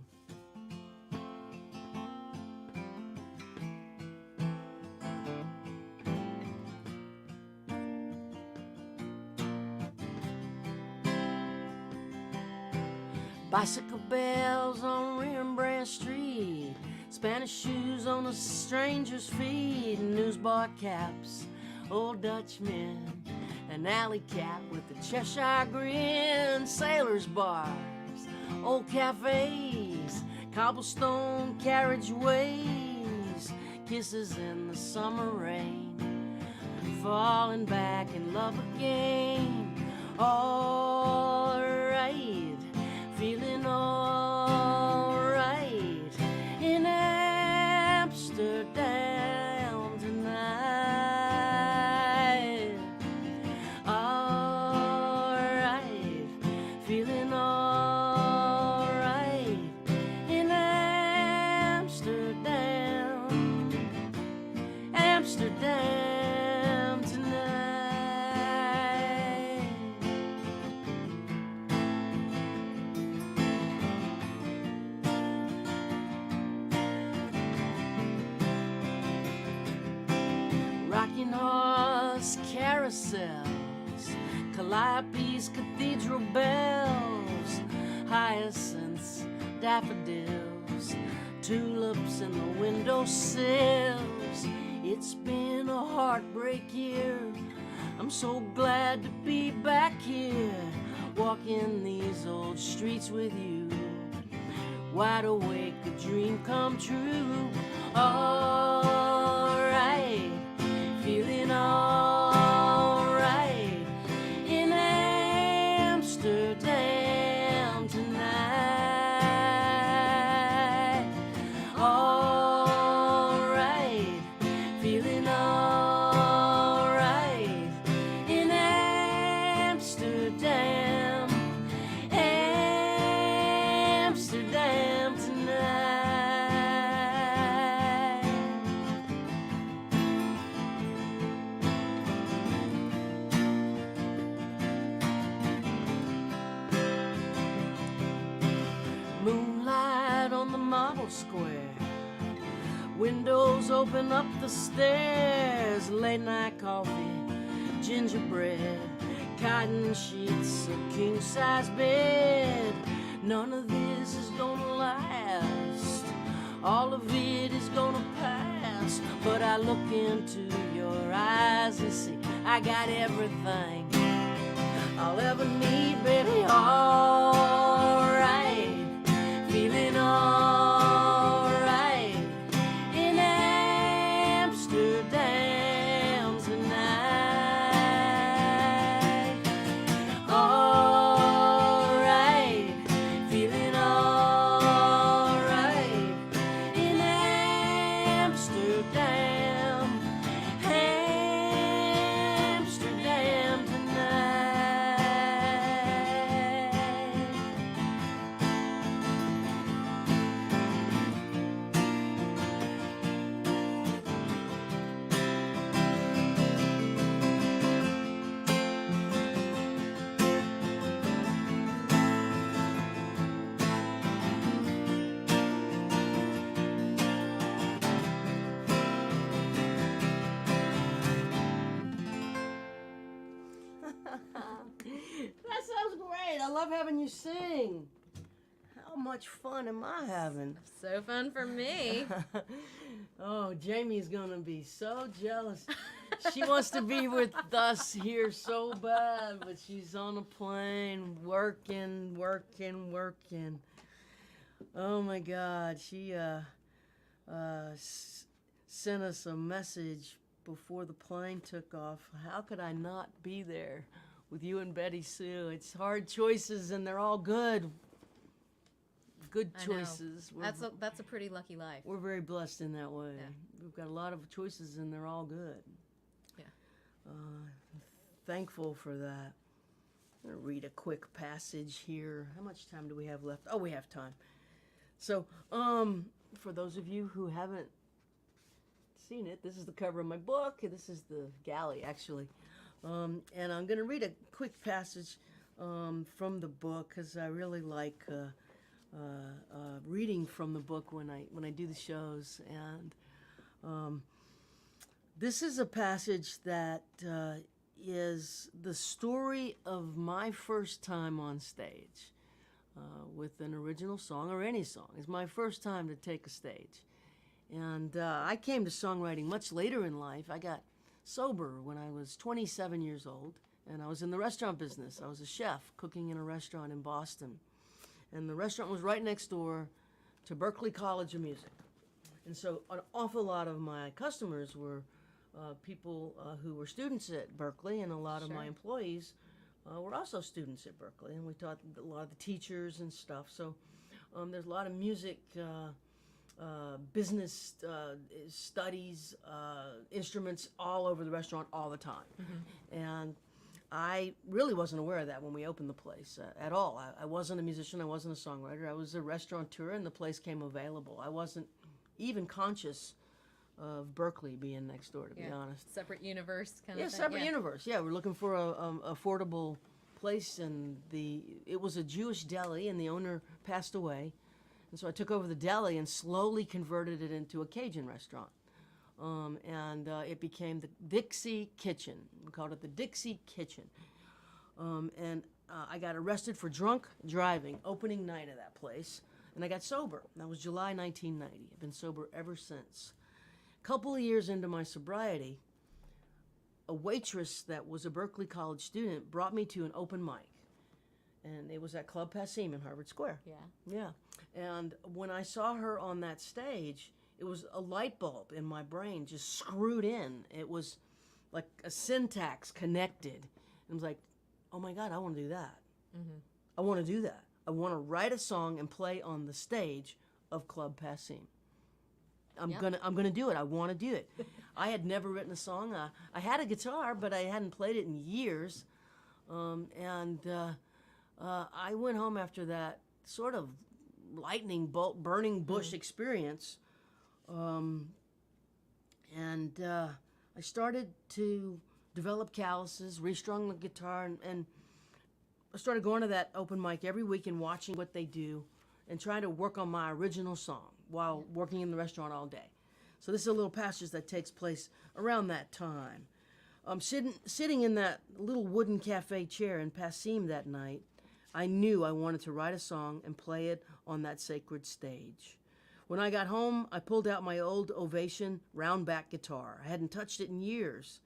Bicycle bells on Rembrandt Street, Spanish shoes on a stranger's feet, newsbar caps, old Dutchmen, an alley cat with a Cheshire grin, sailors' bars, old cafes, cobblestone carriageways, kisses in the summer rain, falling back in love again. All right, feeling all right in Amsterdam tonight. All right, feeling all right in Amsterdam, Amsterdam tonight. Rocking horse carousels, Calliope's cathedral bells, hyacinths, daffodils, tulips in the windowsills. It's been a heartbreak year. I'm so glad to be back here, walking these old streets with you. Wide awake, a dream come true. All right, feeling all right in Amsterdam square. Windows open up the stairs, late night coffee, gingerbread, cotton sheets, a king-size bed. None of this is gonna last, all of it is gonna pass. But I look into your eyes and see I got everything I'll ever need, baby. All right, feeling all right in Amsterdam tonight. All right, feeling all right in Amsterdam, Amsterdam tonight. That sounds great. I love having you sing. How much fun am I having? So fun for me. Oh, Jamie's gonna be so jealous. She wants to be with us here so bad, but she's on a plane working. Oh my God, she sent us a message before the plane took off. How could I not be there with you and BettySoo? It's hard choices, and they're all good. Good I know. choices. That's a pretty lucky life. We're very blessed in that way. Yeah. We've got a lot of choices, and they're all good. Yeah. Thankful for that. I'm going to read a quick passage here. How much time do we have left? Oh, we have time. So, for those of you who haven't seen it, this is the cover of my book. This is the galley, actually. And I'm going to read a quick passage from the book because I really like reading from the book when I do the shows. And this is a passage that is the story of my first time on stage with an original song or any song. It's my first time to take a stage. And I came to songwriting much later in life. I got sober when I was 27 years old, and I was in the restaurant business. I was a chef cooking in a restaurant in Boston. And the restaurant was right next door to Berklee College of Music. And so an awful lot of my customers were people who were students at Berklee, and a lot of my employees were also students at Berklee. And we taught a lot of the teachers and stuff. So there's a lot of music, business studies, instruments all over the restaurant all the time. Mm-hmm. And I really wasn't aware of that when we opened the place at all. I wasn't a musician. I wasn't a songwriter. I was a restaurateur, and the place came available. I wasn't even conscious of Berklee being next door, to be honest. Separate universe kind of thing. Separate universe. Yeah, we're looking for a affordable place, and it was a Jewish deli, and the owner passed away. And so I took over the deli and slowly converted it into a Cajun restaurant. And it became the Dixie Kitchen. We called it the Dixie Kitchen. And I got arrested for drunk driving, opening night of that place. And I got sober. That was July 1990. I've been sober ever since. A couple of years into my sobriety, a waitress that was a Berklee College student brought me to an open mic. And it was at Club Passim in Harvard Square. Yeah. And when I saw her on that stage, it was a light bulb in my brain just screwed in. It was like a syntax connected. It was like, oh my God, I want to do that. Mm-hmm. I want to do that. I want to write a song and play on the stage of Club Passim. I'm gonna do it. I want to do it. I had never written a song. I had a guitar, but I hadn't played it in years. I went home after that sort of lightning bolt, burning bush experience. I started to develop calluses, restrung the guitar, and I started going to that open mic every week and watching what they do. and try to work on my original song while working in the restaurant all day. So this is a little passage that takes place around that time. Sitting in that little wooden cafe chair in Passim that night, I knew I wanted to write a song and play it on that sacred stage. When I got home, I pulled out my old Ovation round-back guitar. I hadn't touched it in years.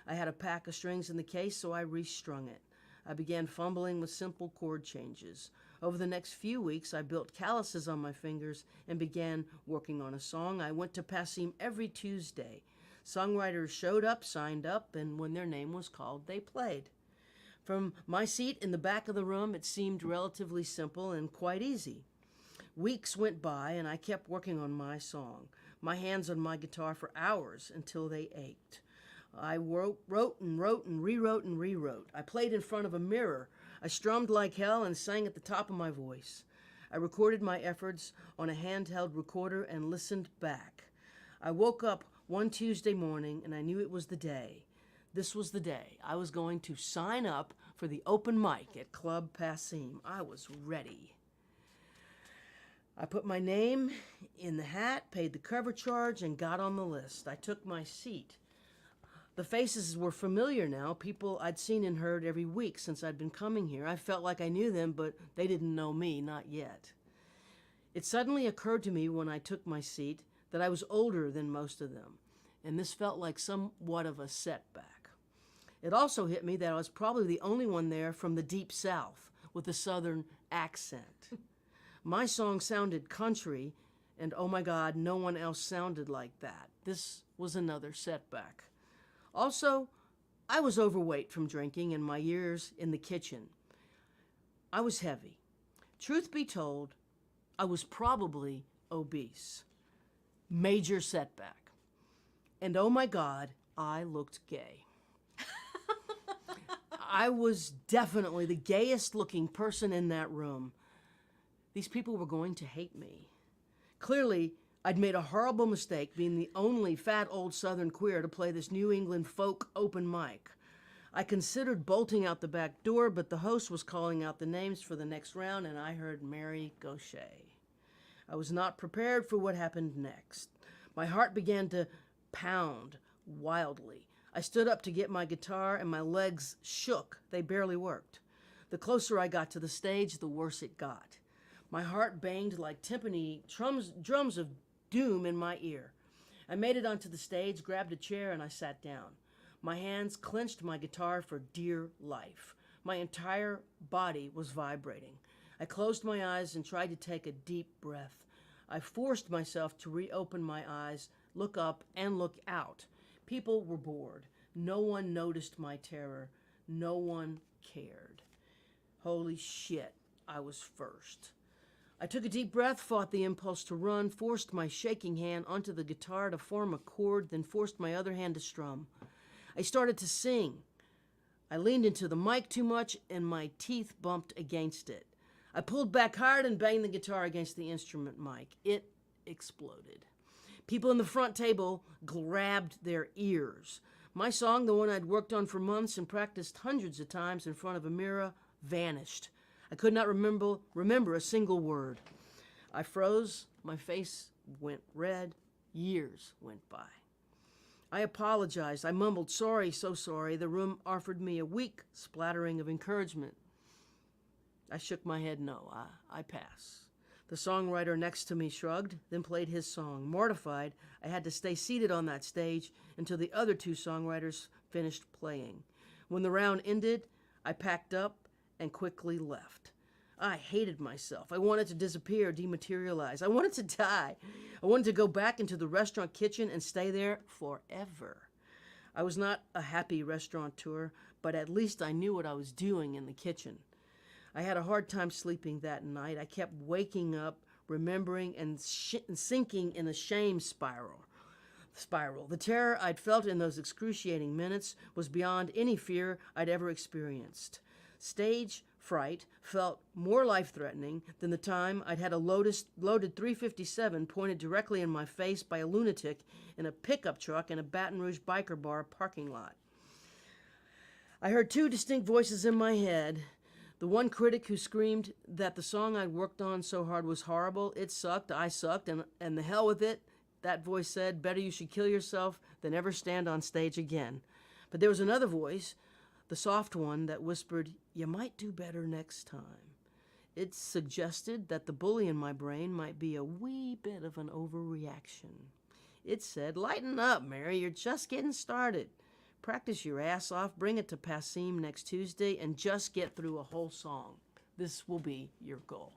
I had a pack of strings in the case, so I restrung it. I began fumbling with simple chord changes. Over the next few weeks, I built calluses on my fingers and began working on a song. I went to Passim every Tuesday. Songwriters showed up, signed up, and when their name was called, they played. From my seat in the back of the room, it seemed relatively simple and quite easy. Weeks went by, and I kept working on my song, my hands on my guitar for hours until they ached. I wrote and rewrote. I played in front of a mirror. I strummed like hell and sang at the top of my voice. I recorded my efforts on a handheld recorder and listened back. I woke up one Tuesday morning and I knew it was the day. This was the day I was going to sign up for the open mic at Club Passim. I was ready. I put my name in the hat, paid the cover charge, and got on the list. I took my seat. The faces were familiar now, people I'd seen and heard every week since I'd been coming here. I felt like I knew them, but they didn't know me, not yet. It suddenly occurred to me when I took my seat that I was older than most of them, and this felt like somewhat of a setback. It also hit me that I was probably the only one there from the Deep South with a Southern accent. My song sounded country, and oh my God, no one else sounded like that. This was another setback. Also, I was overweight from drinking and my years in the kitchen. I was heavy. Truth be told, I was probably obese. Major setback. And oh my God, I looked gay. I was definitely the gayest looking person in that room. These people were going to hate me. Clearly, I'd made a horrible mistake being the only fat old Southern queer to play this New England folk open mic. I considered bolting out the back door, but the host was calling out the names for the next round, and I heard Mary Gaucher. I was not prepared for what happened next. My heart began to pound wildly. I stood up to get my guitar, and my legs shook. They barely worked. The closer I got to the stage, the worse it got. My heart banged like timpani drums of doom in my ear. I made it onto the stage, grabbed a chair, and I sat down. My hands clenched my guitar for dear life. My entire body was vibrating. I closed my eyes and tried to take a deep breath. I forced myself to reopen my eyes, look up, and look out. People were bored. No one noticed my terror. No one cared. Holy shit, I was first. I took a deep breath, fought the impulse to run, forced my shaking hand onto the guitar to form a chord, then forced my other hand to strum. I started to sing. I leaned into the mic too much, and my teeth bumped against it. I pulled back hard and banged the guitar against the instrument mic. It exploded. People in the front table grabbed their ears. My song, the one I'd worked on for months and practiced hundreds of times in front of a mirror, vanished. I could not remember a single word. I froze. My face went red. Years went by. I apologized. I mumbled, sorry, so sorry. The room offered me a weak splattering of encouragement. I shook my head no. I pass. The songwriter next to me shrugged, then played his song. Mortified, I had to stay seated on that stage until the other two songwriters finished playing. When the round ended, I packed up and quickly left. I hated myself. I wanted to disappear, dematerialize. I wanted to die. I wanted to go back into the restaurant kitchen and stay there forever. I was not a happy restaurateur, but at least I knew what I was doing in the kitchen. I had a hard time sleeping that night. I kept waking up, remembering, and sinking in a shame spiral. The terror I'd felt in those excruciating minutes was beyond any fear I'd ever experienced. Stage fright felt more life-threatening than the time I'd had a loaded .357 pointed directly in my face by a lunatic in a pickup truck in a Baton Rouge biker bar parking lot. I heard two distinct voices in my head. The one critic who screamed that the song I'd worked on so hard was horrible, it sucked, I sucked, and the hell with it, that voice said, better you should kill yourself than ever stand on stage again. But there was another voice, the soft one, that whispered, you might do better next time. It suggested that the bully in my brain might be a wee bit of an overreaction. It said, lighten up, Mary, you're just getting started. Practice your ass off, bring it to Passim next Tuesday, and just get through a whole song. This will be your goal.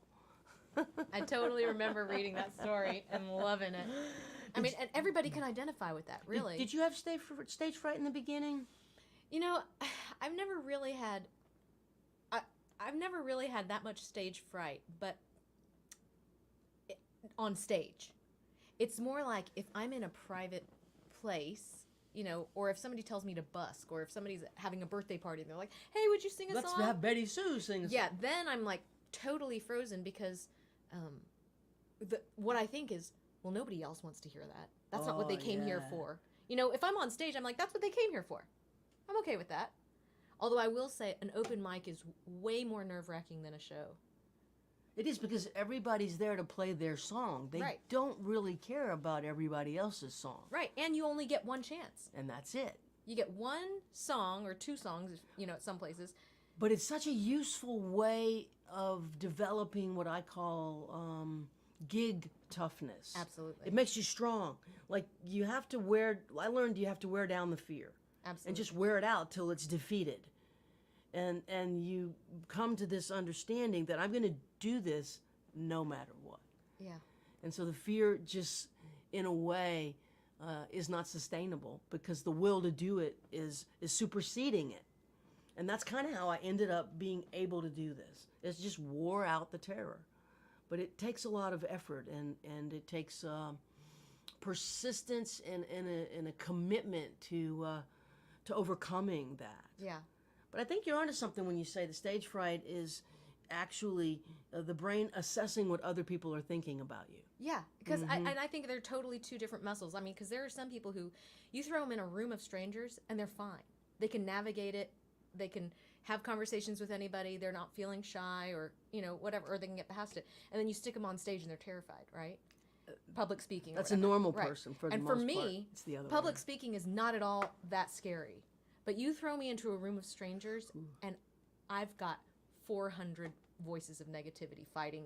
I totally remember reading that story and loving it. I mean, and everybody can identify with that, really. Did you have stage fright in the beginning? You know, I've never really had that much stage fright, but on stage. It's more like if I'm in a private place, you know, or if somebody tells me to busk, or if somebody's having a birthday party and they're like, hey, would you sing a song? Let's have BettySoo sing a song. Yeah, then I'm like totally frozen because what I think is, well, nobody else wants to hear that. That's not what they came here for. You know, if I'm on stage, I'm like, that's what they came here for. I'm okay with that. Although I will say an open mic is way more nerve-wracking than a show. It is, because everybody's there to play their song. They Right. don't really care about everybody else's song. Right, and you only get one chance. And that's it. You get one song or two songs, you know, at some places. But it's such a useful way of developing what I call gig toughness. Absolutely. It makes you strong. Like, you have to I learned you have to wear down the fear. Absolutely. And just wear it out till it's defeated. And you come to this understanding that I'm going to do this no matter what. Yeah. And so the fear just, in a way, is not sustainable, because the will to do it is superseding it. And that's kind of how I ended up being able to do this. It just wore out the terror. But it takes a lot of effort, and it takes persistence and a commitment to overcoming that. Yeah. But I think you're onto something when you say the stage fright is actually the brain assessing what other people are thinking about you. Yeah, because I think they're totally two different muscles. I mean, because there are some people who, you throw them in a room of strangers and they're fine. They can navigate it. They can have conversations with anybody. They're not feeling shy or, you know, whatever, or they can get past it. And then you stick them on stage and they're terrified, right? Public speaking. That's a normal person for the and most for me, part. It's the other public way. speaking is not at all that scary. But you throw me into a room of strangers, and I've got 400 voices of negativity fighting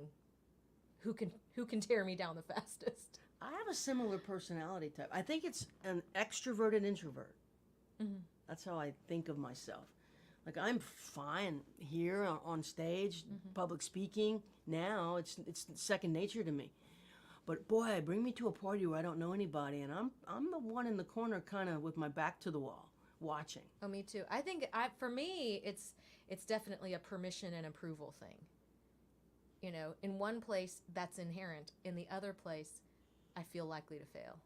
who can tear me down the fastest. I have a similar personality type. I think it's an extroverted introvert. Mm-hmm. That's how I think of myself. Like, I'm fine here on stage, public speaking. Now it's second nature to me. But boy, bring me to a party where I don't know anybody, and I'm the one in the corner, kind of with my back to the wall, watching. Oh, me too. I think for me, it's definitely a permission and approval thing. You know, in one place that's inherent, in the other place, I feel likely to fail.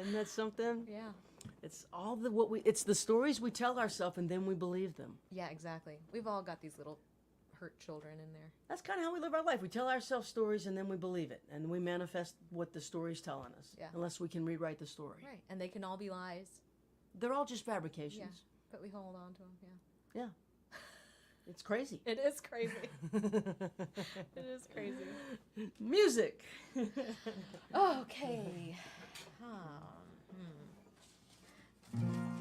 Isn't that something? Yeah. It's all it's the stories we tell ourselves, and then we believe them. Yeah, exactly. We've all got these little hurt children in there. That's kind of how we live our life. We tell ourselves stories, and then we believe it, and we manifest what the story's telling us. Yeah. Unless we can rewrite the story. Right. And they can all be lies. They're all just fabrications. Yeah. But we hold on to them. Yeah. Yeah. It's crazy. It is crazy. It is crazy. Music. Okay.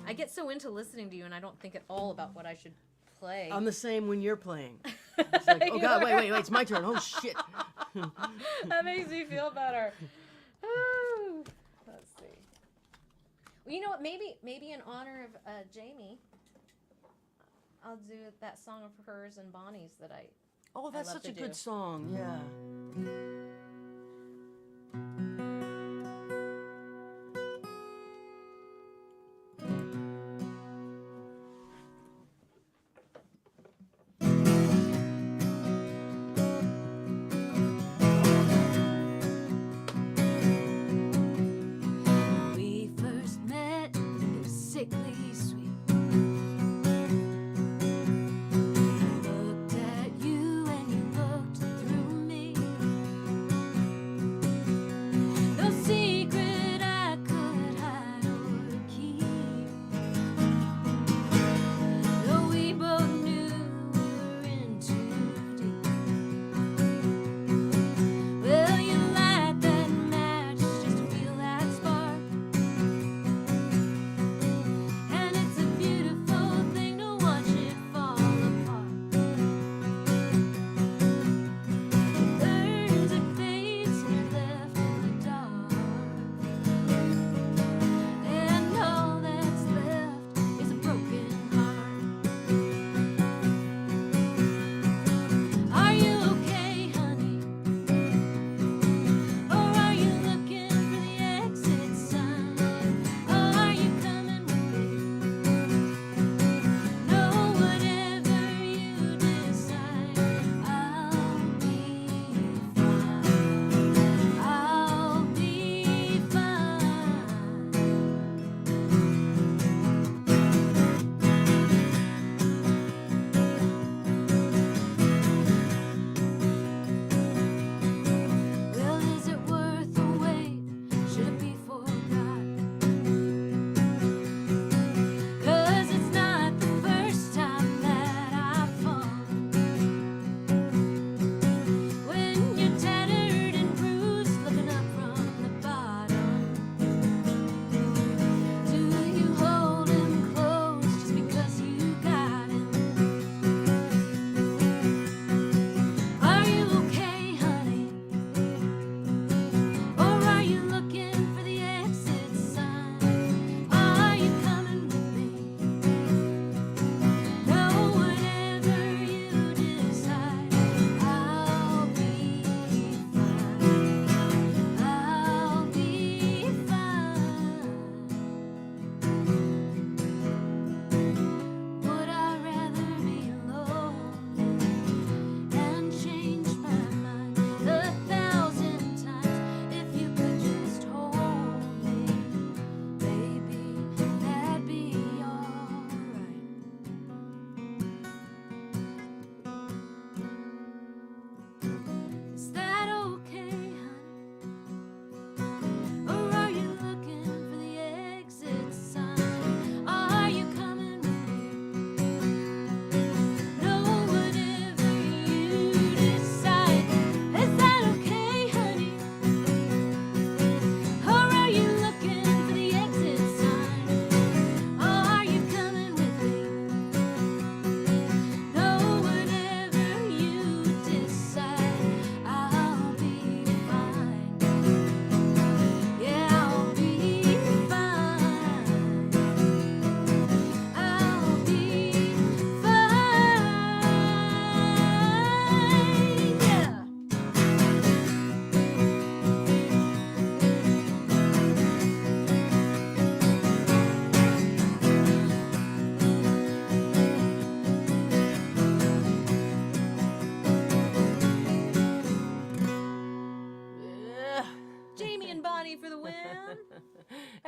I get so into listening to you, and I don't think at all about what I should play. I'm the same when you're playing. It's like, oh God, wait, it's my turn. Oh shit. That makes me feel better. Ooh. Let's see. Well, you know what? Maybe in honor of Jamie, I'll do that song of hers and Bonnie's that I. Oh, that's love such a to good do. song. Yeah. We first met, it was sickly sweet. Looked at you and you looked through me.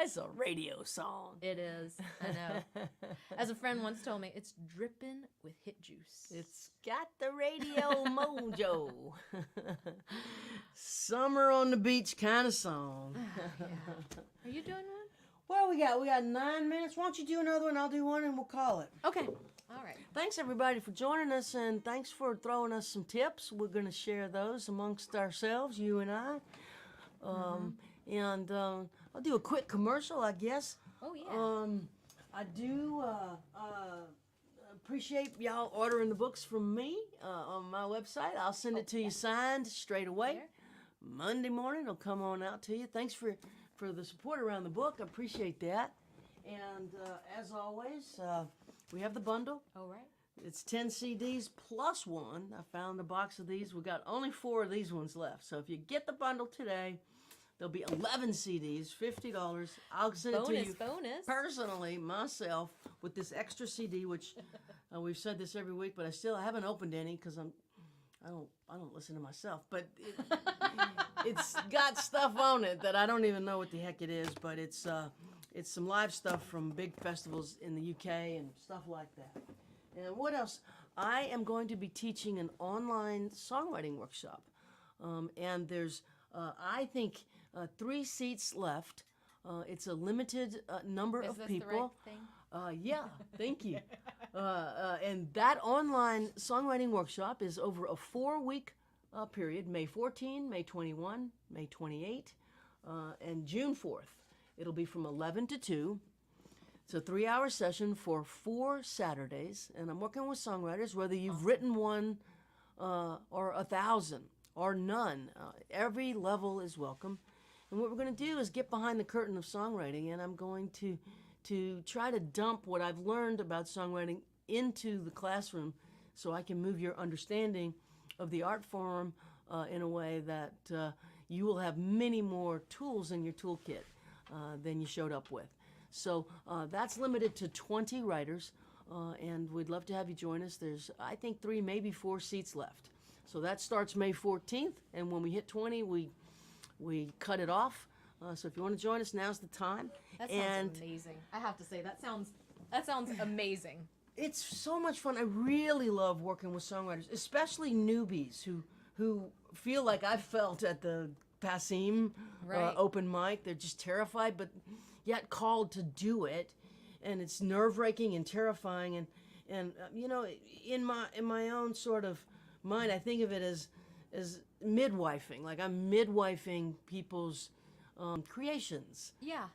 It's a radio song. It is. I know. As a friend once told me, it's dripping with hit juice. It's got the radio mojo. Summer on the beach kind of song. Yeah. Are you doing one? Well, we got 9 minutes. Why don't you do another one? I'll do one, and we'll call it. Okay. All right. Thanks, everybody, for joining us, and thanks for throwing us some tips. We're going to share those amongst ourselves, you and I. And I'll do a quick commercial, I guess. Oh, yeah. I do appreciate y'all ordering the books from me on my website. I'll send it to you signed straight away. There. Monday morning, it'll come on out to you. Thanks for the support around the book. I appreciate that. And as always, we have the bundle. Oh, right. It's 10 CDs plus one. I found a box of these. We got only 4 of these ones left. So if you get the bundle today, there'll be 11 CDs, $50. I'll send it to you Bonus. personally, myself, with this extra CD, which we've said this every week, but I haven't opened any because I don't listen to myself. But it's got stuff on it that I don't even know what the heck it is. But it's some live stuff from big festivals in the UK and stuff like that. And what else? I am going to be teaching an online songwriting workshop, and there's I think 3 seats left. It's a limited number Is of this people. the right thing? Yeah, thank you. And that online songwriting workshop is over a 4-week period, May 14, May 21, May 28, and June 4th. It'll be from 11 to 2. It's a 3-hour session for 4 Saturdays, and I'm working with songwriters, whether you've written one or 1,000 or none. Every level is welcome. And what we're going to do is get behind the curtain of songwriting, and I'm going to try to dump what I've learned about songwriting into the classroom so I can move your understanding of the art form in a way that you will have many more tools in your toolkit than you showed up with. So that's limited to 20 writers, and we'd love to have you join us. There's, I think, 3, maybe 4 seats left. So that starts May 14th, and when we hit 20, we cut it off. So if you want to join us, now's the time. That sounds amazing. I have to say, that sounds amazing. It's so much fun. I really love working with songwriters, especially newbies who feel like I felt at the Passim Right. open mic. They're just terrified, but yet called to do it, and it's nerve-wracking and terrifying. And you know, in my own sort of mind, I think of it as midwifing. Like I'm midwifing people's creations Yeah.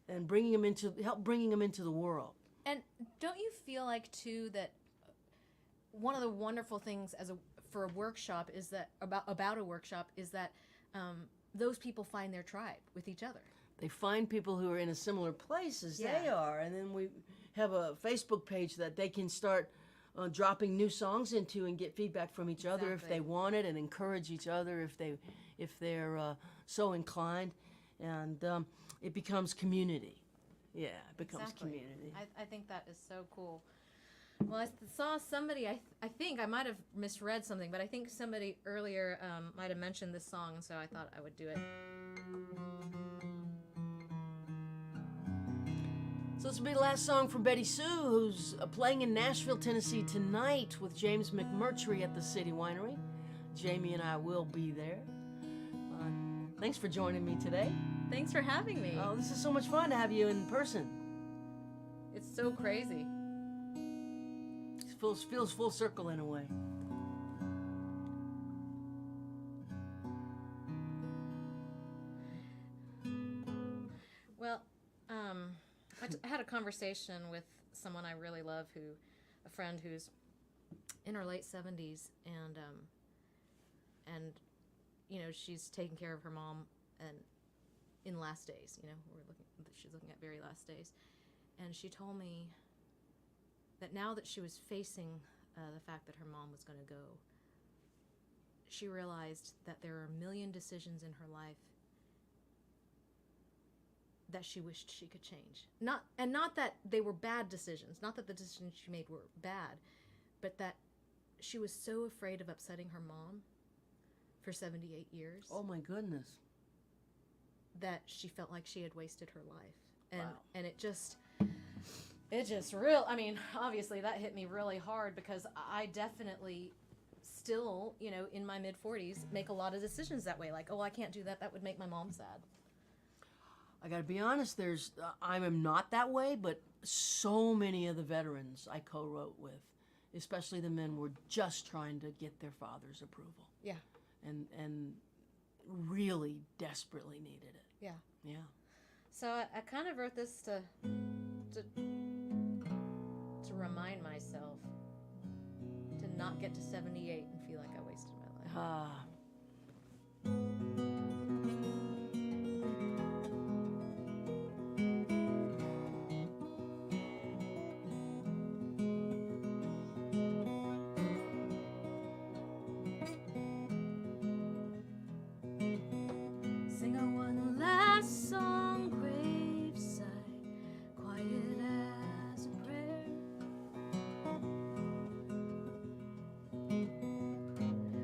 and bringing them into the world. And don't you feel like too that one of the wonderful things for a workshop is that about a workshop is that those people find their tribe with each other. They find people who are in a similar place as they Yeah. are, and then we have a Facebook page that they can start dropping new songs into and get feedback from each other if Exactly. they want it, and encourage each other if they're so inclined, and it becomes community. Yeah, it becomes Exactly. community. I think that is so cool. Well, I saw somebody, I think I might have misread something, but I think somebody earlier might have mentioned this song, so I thought I would do it. So this will be the last song from BettySoo, who's playing in Nashville, Tennessee tonight with James McMurtry at the City Winery. Jamie and I will be there. Thanks for joining me today. Thanks for having me. Oh, this is so much fun to have you in person. It's so crazy. It feels full circle in a way. Well, I had a conversation with someone I really love, a friend who's in her late 70s, and you know, she's taking care of her mom and in last days. You know, she's looking at very last days, and she told me that now that she was facing the fact that her mom was going to go, she realized that there are a million decisions in her life that she wished she could change. Not that they were bad decisions, not that the decisions she made were bad, but that she was so afraid of upsetting her mom for 78 years Oh my goodness. that she felt like she had wasted her life. and Wow. and it just real. I mean, obviously that hit me really hard because I definitely still, in my mid 40s, make a lot of decisions that way. Like, oh, I can't do that. That would make my mom sad. I got to be honest. I am not that way, but so many of the veterans I co-wrote with, especially the men, were just trying to get their father's approval, Yeah. and really desperately needed it. Yeah. Yeah. So I kind of wrote this to remind myself to not get to 78 and feel like I wasted my life. Ah. Sing a one last song, graveside, quiet as a prayer.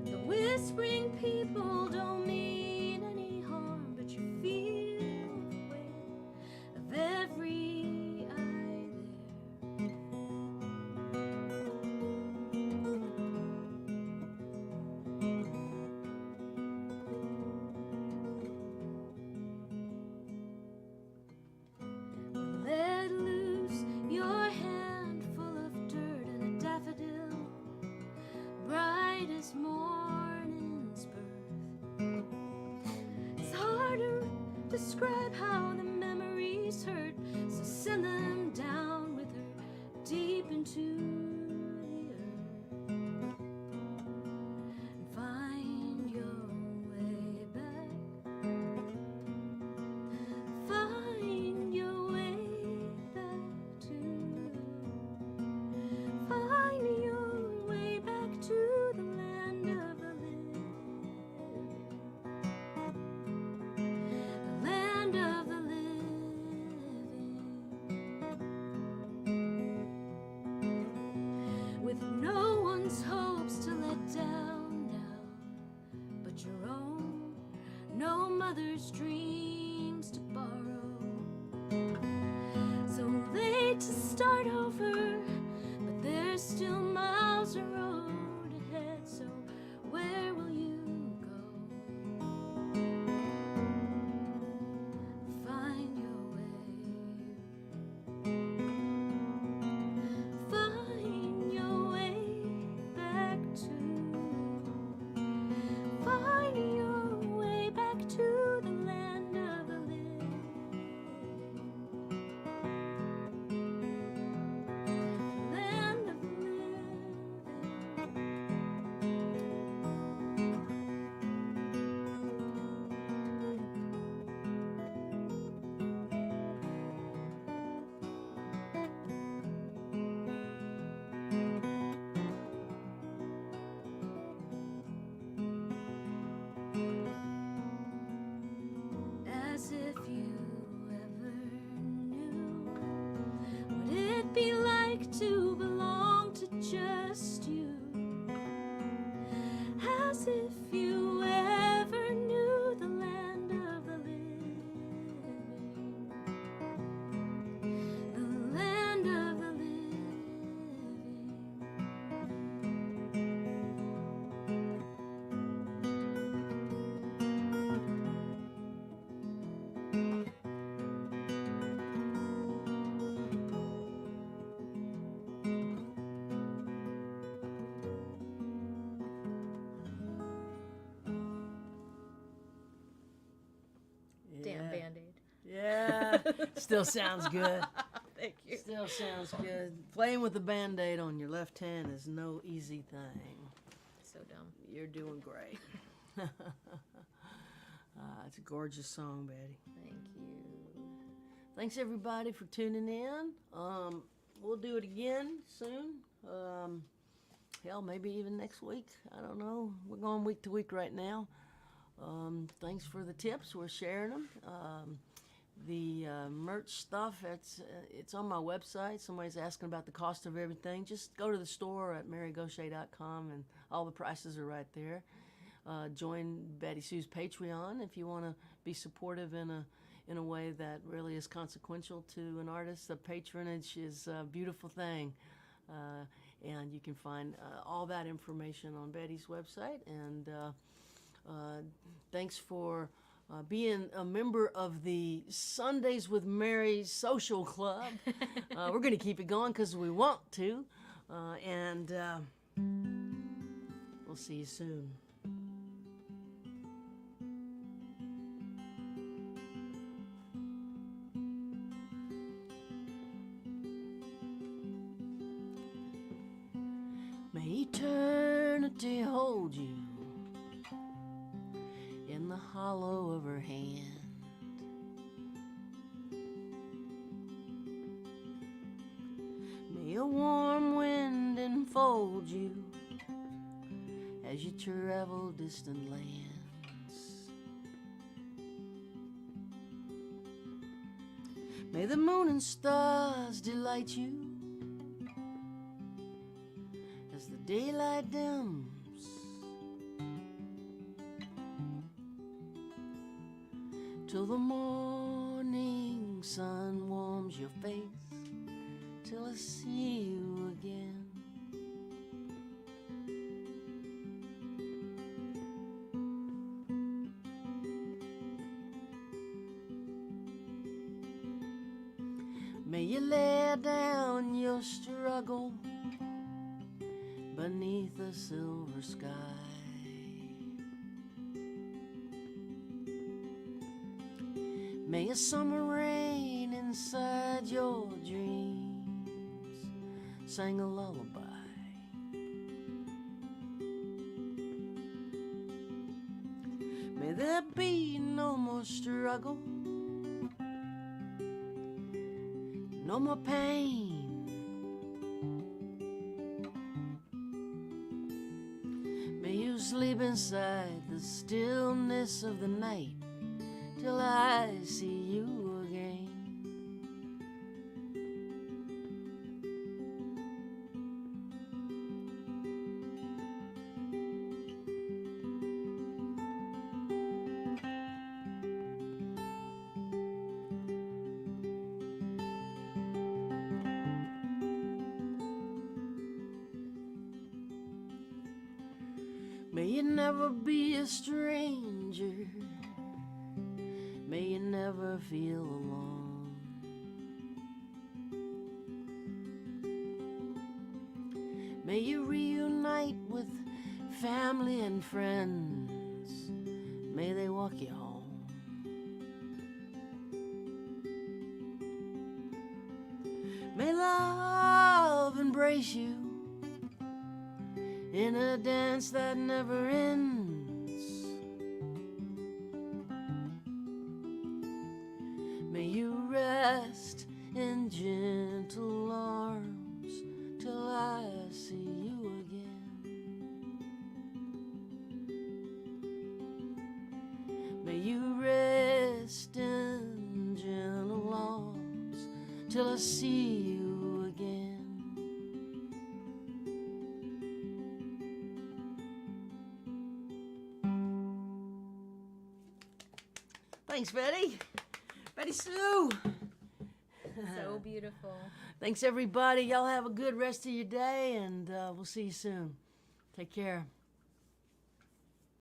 The whispering people don't mean any harm, but you feel the weight of every eye there. Let loose your hand full of dirt and a daffodil, bright as morning's birth. It's hard to describe how the memories hurt, so send them down with her deep into the earth. And find your way back. Find your way back to. Find your way back to the land of the living. The land of the living. With no one's hopes to let down now, but your own. No mother's dreams to borrow. So late to start over, but there's still miles of road ahead. So where will you go? Find your way. Find your way back to. Find your way back to the land of the living. Land of the living. As if you ever knew what it'd be like to belong to just you. As if you ever knew the land of the living. The land of the living. Damn Yeah. Band-Aid. Yeah. Still sounds good. Thank you. Still sounds good. Playing with the Band-Aid on your left hand is no easy thing. So dumb. You're doing great. It's a gorgeous song, Betty. Thank you. Thanks everybody for tuning in. We'll do it again soon. Hell, maybe even next week. I don't know. We're going week to week right now. Thanks for the tips. We're sharing them. The merch stuff, it's on my website. Somebody's asking about the cost of everything. Just go to the store at marygaucher.com and all the prices are right there. Join BettySoo's Patreon if you want to be supportive in in a way that really is consequential to an artist. The patronage is a beautiful thing. And you can find all that information on Betty's website. And thanks for being a member of the Sundays with Mary Social Club. We're going to keep it going because we want to. And we'll see you soon. May eternity hold you in the hollow of her hand. May a warm wind enfold you as you travel distant lands. May the moon and stars delight you as the daylight dims. Till the morning sun warms your face, till I see you again. May you lay down your struggle beneath a silver sky. May a summer rain inside your dreams sing a lullaby. May there be no more struggle, no more pain. May you sleep inside the stillness of the night till I see you again. May you never be a stranger. May you never feel alone. May you reunite with family and friends. May they walk you home. May love embrace you in a dance that never ends. May you rest in gentle arms till I see you again. May you rest in gentle arms till I see you again. Thanks, Betty. BettySoo. So beautiful. Thanks, everybody. Y'all have a good rest of your day, and we'll see you soon. Take care.